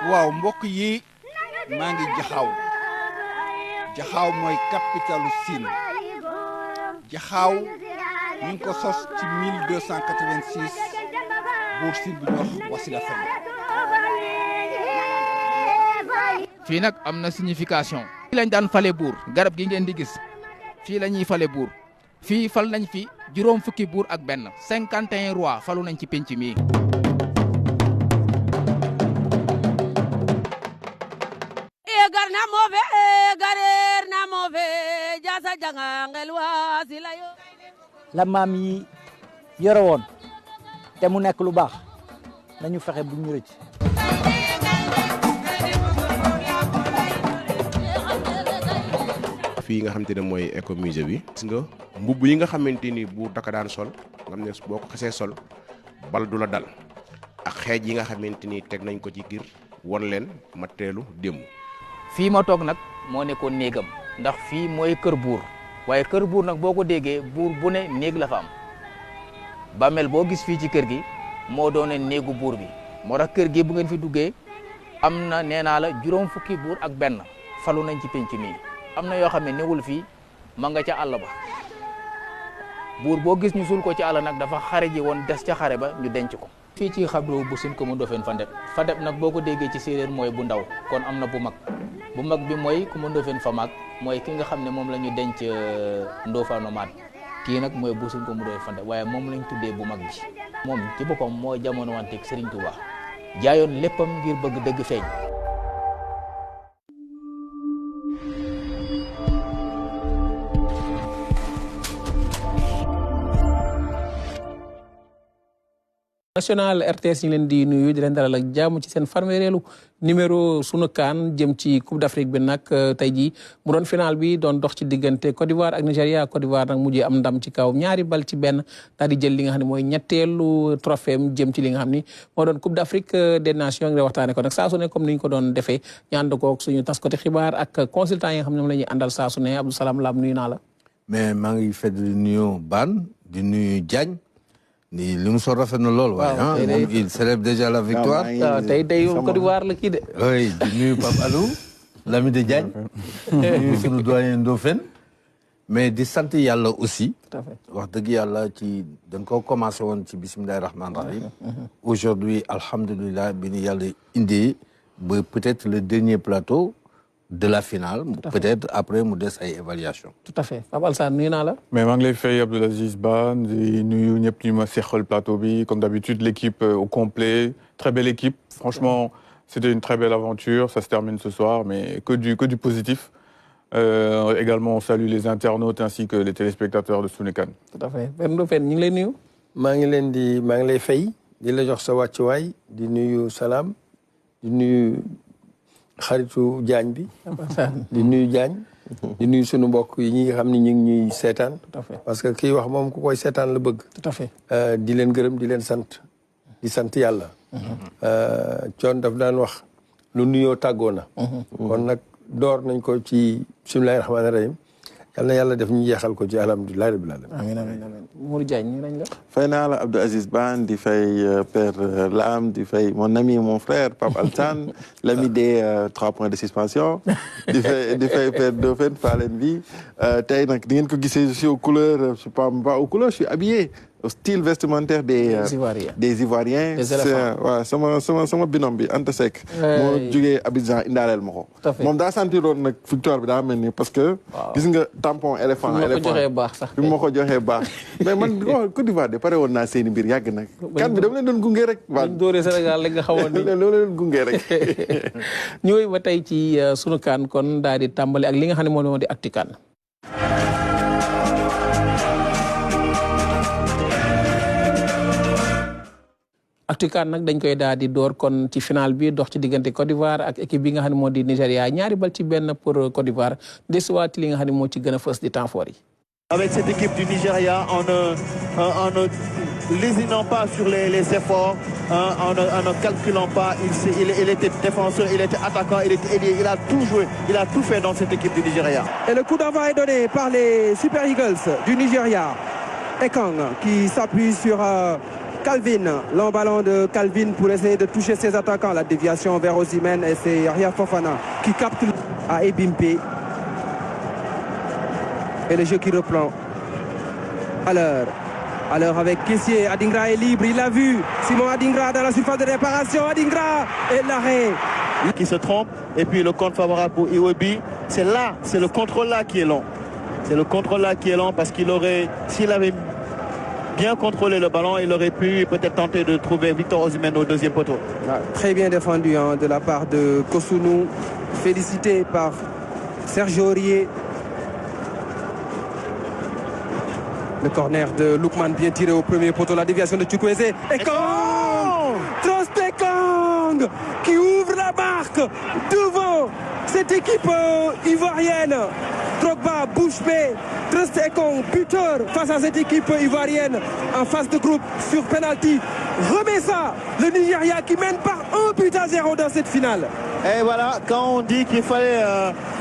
Speaker 17: waaw mbokk yi maa ngi jaxaaw jaxaaw mooy capitalu Sine jaxaaw ñu ngi ko sos ci 1286 buur Sine bu ñu wax Wasila Fane.
Speaker 18: fii nag am na signification. fii lañ daan fale buur garab gi ngeen di gis fii la ñuy fale buur fii fal nañ fi juróom fukki buur ak benn 51 roi falu nañ ci penc mi.
Speaker 19: la maam yi yore woon te mu nekk lu baax nañu fexe bu ñu rëcc.
Speaker 20: fii nga xamante ne mooy éco musée bi. gis nga mbubb yi nga xamante ni buur daka daan sol nga xam ne boo ko xasee sol bal du la dal ak xeej yi nga xamante ni teg nañ ko ci ngir won leen matteelu démb.
Speaker 18: fii ma toog nag moo nekkoon néegam ndax fii mooy kër buur waaye kër buur nag boo ko déggee buur bu ne néeg la fa am bàmmeel boo gis fii ci kër gi moo doone néegu buur bi moo tax kër gi bu ngeen fi duggee am na nee naa la juróom fukki buur ak benn falu nañ ci penc mi am na yoo xam ne newul fii ma nga ca àll ba buur boo gis ñu suul ko ci àll nag dafa xare ji woon des ca xare ba ñu denc ko. fii ci xabru bu Sine Coumba Ndoffène Fandeb nag boo ko déggee ci séeréer mooy bu ndaw kon am na bu mag bi mooy Coumba Ndoffène Famaak mooy ki nga xam ne moom la ñu denc Ndofane Maat kii nag mooy bu Sine Coumba Ndoffène Fandeb waaye moom lañ tuddee bu mag bi moom ci boppam moo jamono wanteeg Serigne Touba jaayoon léppam ngir bëgg dëgg feeñ.
Speaker 21: national RTS ñu leen di nuyu di leen dalal ak jàmm ci seen farmereelu numéro sunu kaan jëm ci Coupe d'Afrique bi nag tey jii mu doon final bi doon dox ci diggante Côte d'Ivoire ak Nigéria Côte d'Ivoire nag mujjee am ndam ci kaw ñaari bal ci benn daal di jël li nga xam ne mooy ñetteelu trophée jëm ci li nga xam ni moo doon Coupe d'Afrique des Nations nga waxtaane ko nag saa su ne comme ni ñu ko doon defee ñu ànd koog suñu taskati xibaar ak consultant yi nga xam ne moom la ñuy àndal saa su ne Abdou Salam Lam nuyu naa la.
Speaker 22: mais maa ngi fedd di nuyu Ban di nuyu Diagne. li mu sol rafet na lool. waaw moom il célèbre déjà la victoire.
Speaker 21: waaw tey Côte d'Ivoire la kii de.
Speaker 22: oui di nuyu Pape Alou l'ami de Diagne. di nuyu sunu doyen Ndofène. mais di sant yàlla aussi.
Speaker 21: tout à fait
Speaker 22: wax dëgg yàlla ci dañ ko commencé woon ci bismillahi rahmaani rahim. aujourd'hui alhamdulilah bi ni yàlla indi ba peut-être le dernier plateau de la finale. peut-être après mu des ay évaluation.
Speaker 21: tout à fait Pape Alsane nuyu naa la.
Speaker 23: mais maa ngi lay fay Abdoulaziz Ba di nuyu ñëpp ñu ma seqal plateau bi comme d'habitude l'équipe au complet très belle équipe franchement c'était une très belle aventure ça se termine ce soir mais que du positif également on salue les internautes ainsi que les téléspectateurs de Sunukan.
Speaker 21: tout à fait Père Ndofène ñu ngi lay nuyu.
Speaker 24: maa ngi lay fay di la jox sa wàccuwaay di nuyu Salam di nuyu xaritu Diagne bi di nuyu Diagne di nuyu sunu mbokk yi ñi nga xam ne ñu ngi ñuy seetaan
Speaker 21: tout à fait
Speaker 24: parce que kii wax moom ku koy seetaan la bëgg
Speaker 21: tout à fait
Speaker 24: di leen gërëm di leen sant di sant yàlla coon daf daan wax lu nuyoo tàggoo na kon nag door nañ ko ci bismillahi rahmaani rahim yal na yàlla def ñu jeexal ko ci alhamdulilah rabbil alamin
Speaker 21: amiin amiin amiin Mourou Diagne ñu nañ la
Speaker 25: fay naa la Abdou Aziz Ban di fay Père Lam di fay mon ami mon frère Pape Alsane l'ami des 3 points de suspension di fay Père Ndofène Falen bi tey nag di ngeen ko gisee je suis aux couleurs je suis pas aux couleurs je suis habillé au style vestimentaire des Ivoiriens waaw sama binôme bi Anta Seck moo jógee Abidjan indaaleel ma ko moom daa sentiroon nag victoire bi daa mel ni parce que gis nga tampon éléphant bi ma ko joxee baax mais man Côte d'Ivoire de pare woon naa seeni mbir yàgg nag kan bi dama leen doon gunge rek
Speaker 21: waaw dóoree Sénégal la nga xamoon ni
Speaker 25: dama leen gunge rek
Speaker 21: ñëw ba tey ci sunu kaan kon daal di tàmbali ak li nga xam ne moo di actu kaan actu kaan nag dañ koy daal di door kon ci final bi dox ci diggante Côte d'Ivoire ak équipe bi nga xam ne moo di Nigéria ñaari bal ci benn pour Côte d'Ivoire desuwaat li nga xam ne moo ci gën a fës di temps fort yi.
Speaker 26: Avec cette équipe du Nigeria en ne lésinant pas sur les efforts, en ne calculant pas, il était défenseur, il était attaquant, il était ailier, il a tout joué, il a tout fait dans cette équipe du Nigeria.
Speaker 27: Et le coup d'envoi est donné par les Super Eagles du Nigeria.
Speaker 3: Ekong qui s'appuie sur Calvin. Long ballon de Calvin pour essayer de toucher ses attaquants. La déviation vers Osimhen et c'est Ria Fofana qui capte à Ebimpe. Et le jeu qui reprend. Alors avec Kessié, Adingra est libre, il l'a vu. Simon Adingra dans la surface de réparation. Adingra et l'arrêt.
Speaker 26: Qui se trompe. Et puis le contre favorable pour Iwobi. C'est le contrôle là qui est long. C'est le contrôle là qui est long parce qu'il aurait, s'il avait bien contrôlé le ballon, il aurait pu peut-être tenter de trouver Victor Osimhen au deuxième poteau.
Speaker 3: Très bien défendu de la part de Kosunu. Félicité par Sergio Aurier. Le corner de Lookman bien tiré au premier poteau. La déviation de Chukwueze. Ekong Troost-Ekong qui ouvre la marque devant cette équipe ivoirienne. Drogba, bouche bée, Troost-Ekong, buteur face à cette équipe ivoirienne en phase de groupe sur penalty. Remet ça, le Nigeria qui mène par 1-0 dans cette finale.
Speaker 26: Et voilà, quand on dit qu'il fallait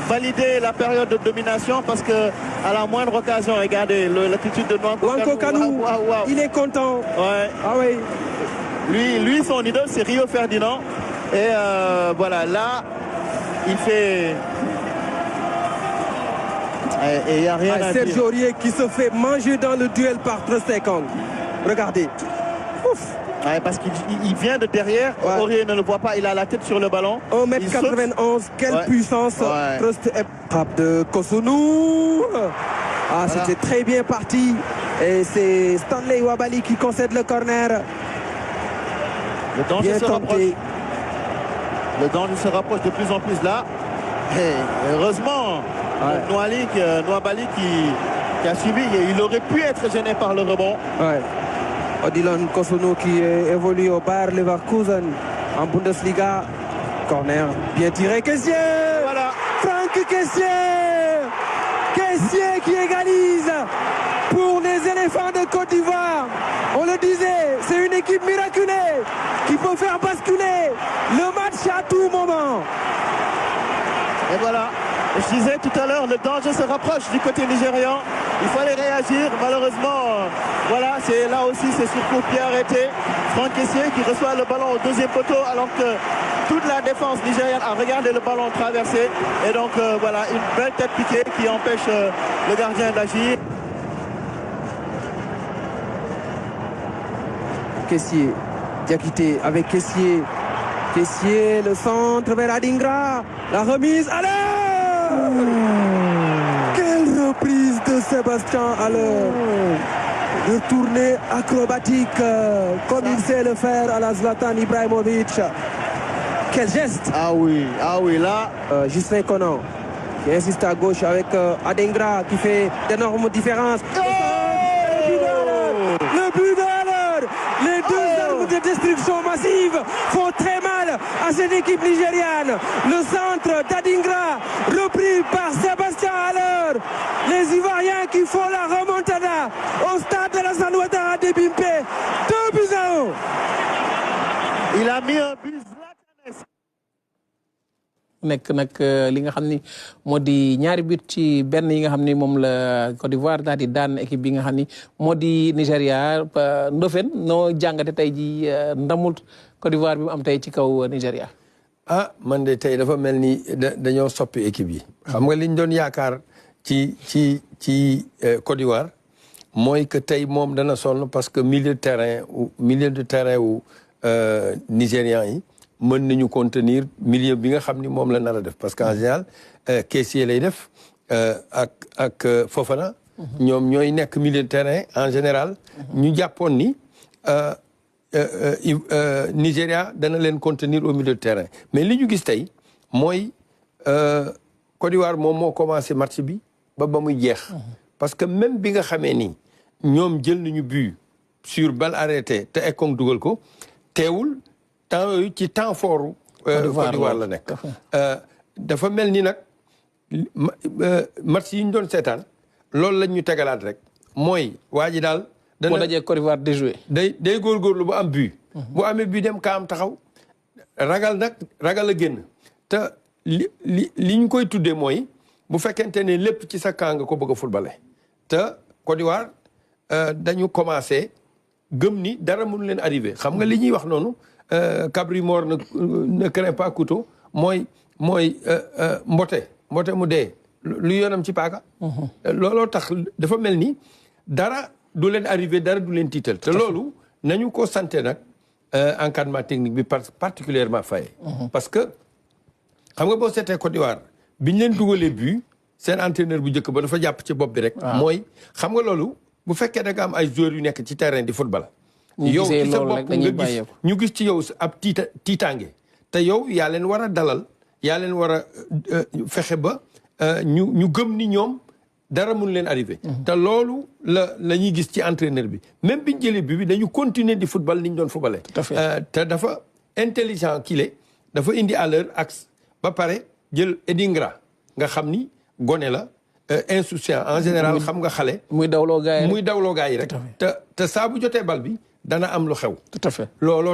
Speaker 26: valider la période de domination parce que à la moindre occasion, regardez l'attitude de
Speaker 3: Nwankwo Kanu, il est content.
Speaker 26: Ouais.
Speaker 3: Ah oui.
Speaker 26: Lui, son idole, c'est Rio Ferdinand. Et voilà, là, il fait... Et il n'y a rien à dire.
Speaker 3: Sergio Aurier qui se fait manger dans le duel par Troost-Ekong. Regardez. Ouf.
Speaker 26: Ouais, parce qu'il vient de derrière, Aurier ne le voit pas, il a la tête sur le ballon.
Speaker 3: 1m91, quelle puissance. Frappe de Kosunu. Ah, c'était très bien parti. Et c'est Stanley Wabali qui concède le corner.
Speaker 26: Le danger se rapproche. Le danger se rapproche de plus en plus là. Et heureusement, Nwabali qui a suivi, il aurait pu être gêné par le rebond.
Speaker 3: Ouais. Odilon Kosunu qui évolue au Bayer Leverkusen en Bundesliga. Corner bien tiré. Kessié.
Speaker 26: Voilà.
Speaker 3: Franck Kessié. Kessié qui égalise pour les éléphants de Côte d'Ivoire. On le disait, c'est une équipe miraculée qui peut faire basculer le match à tout moment.
Speaker 26: Et voilà. Je disais tout à l'heure, le danger se rapproche du côté nigérian. Il fallait réagir. Malheureusement, voilà, c'est là aussi, c'est sur coup de pied arrêté. Franck Kessié qui reçoit le ballon au deuxième poteau alors que toute la défense nigériane a regardé le ballon traverser. Et donc voilà, une belle tête piquée qui empêche le gardien d'agir.
Speaker 3: Kessié, Diakité avec Kessié. Kessié, le centre vers Adingra. La remise, allez! Quelle reprise de Sébastien Haller. Retourné acrobatique comme il sait le faire à la Zlatan Ibrahimovic. Quel geste!
Speaker 26: Ah oui, là.
Speaker 3: Justin Conan qui insiste à gauche avec Adingra qui fait d'énormes différences. Le but de Haller. Les deux armes de destruction massive font très mal à cette équipe nigériane. Le centre d'Adingra repris par Sébastien Haller. Les Ivoiriens qui font la remontada au stade de la Ouattara d'Ebimpe. 2-1.
Speaker 26: Il a mis un but.
Speaker 21: nekk nag li nga xam ni moo di ñaari but ci benn yi nga xam ni moom la Côte d'Ivoire daal di daan équipe bi nga xam ni moo di Nigéria. Ndofène noo jàngate tey ji ndamul Côte d'Ivoire bi mu am tey ci kaw Nigéria.
Speaker 24: ah man de tey dafa mel ni dañoo soppi équipe yi. xam nga liñ doon yaakaar ci Côte d'Ivoire mooy que tey moom dana sonn parce que milieu de terrain wu nigérian yi mën nañu contenir milieu bi nga xam ni moom la nar a def parce que en général Kessié lay def ak Fofana. ñoom ñooy nekk milieu de terrain en général. ñu jàppoon ni Nigéria dana leen contenir au milieu de terrain mais li ñu gis tey mooy Côte d'Ivoire moom moo commencé match bi ba muy jeex. parce que même bi nga xamee ni ñoom jël nañu but sur balle arrêtée te Ekong dugal ko teewul. temps yooyu ci temps fort Côte d'Ivoire la nekk dafa mel ni nag match yi ñu doon seetaan loolu lañ ñu tegalaat rek mooy waa ji daal
Speaker 21: boo dajee Côte d'Ivoire déjoué
Speaker 24: day góorgóorlu ba am but bu amee but dem ka am taxaw ragal a génn te li ñu koy tuddee mooy bu fekkente ne lépp ci sa camp nga ko bëgg a footballé te Côte d'Ivoire dañu commencé gëm ni dara mënu leen arrivé xam nga li ñuy wax noonu cabri mort ne craint pas couteau mooy mbote mu dee lu yoonam ci paaka looloo tax dafa mel ni dara du leen arrivé dara du leen tiital te loolu nañu ko santé nag encadrement technique bi particulièrement Faye parce que xam nga boo seetee Côte d'Ivoire biñ leen dugalee but seen entraîneur bu njëkk ba dafa jàpp ci bopp bi rek mooy xam nga loolu bu fekkee da nga am ay joueurs yu nekk ci terrain di football yow ci sa bopp nga gis ñu gis ci yow ab tiitaange te yow yaa leen war a dalal yaa leen war a fexe ba ñu gëm ni ñoom dara mun leen arrivé te loolu la ñuy gis ci entraîneur bi même biñ jëlee bi dañu continuer di football ni ñu doon footballé te dafa intelligent kile dafa indi à leur axe ba pare jël Edingra nga xam ni gone la insouciant en général xam nga xale
Speaker 21: muy dawloo gaa yi
Speaker 24: rek te saa bu jotee bal bi dana am lu xew
Speaker 21: tout à fait
Speaker 24: looloo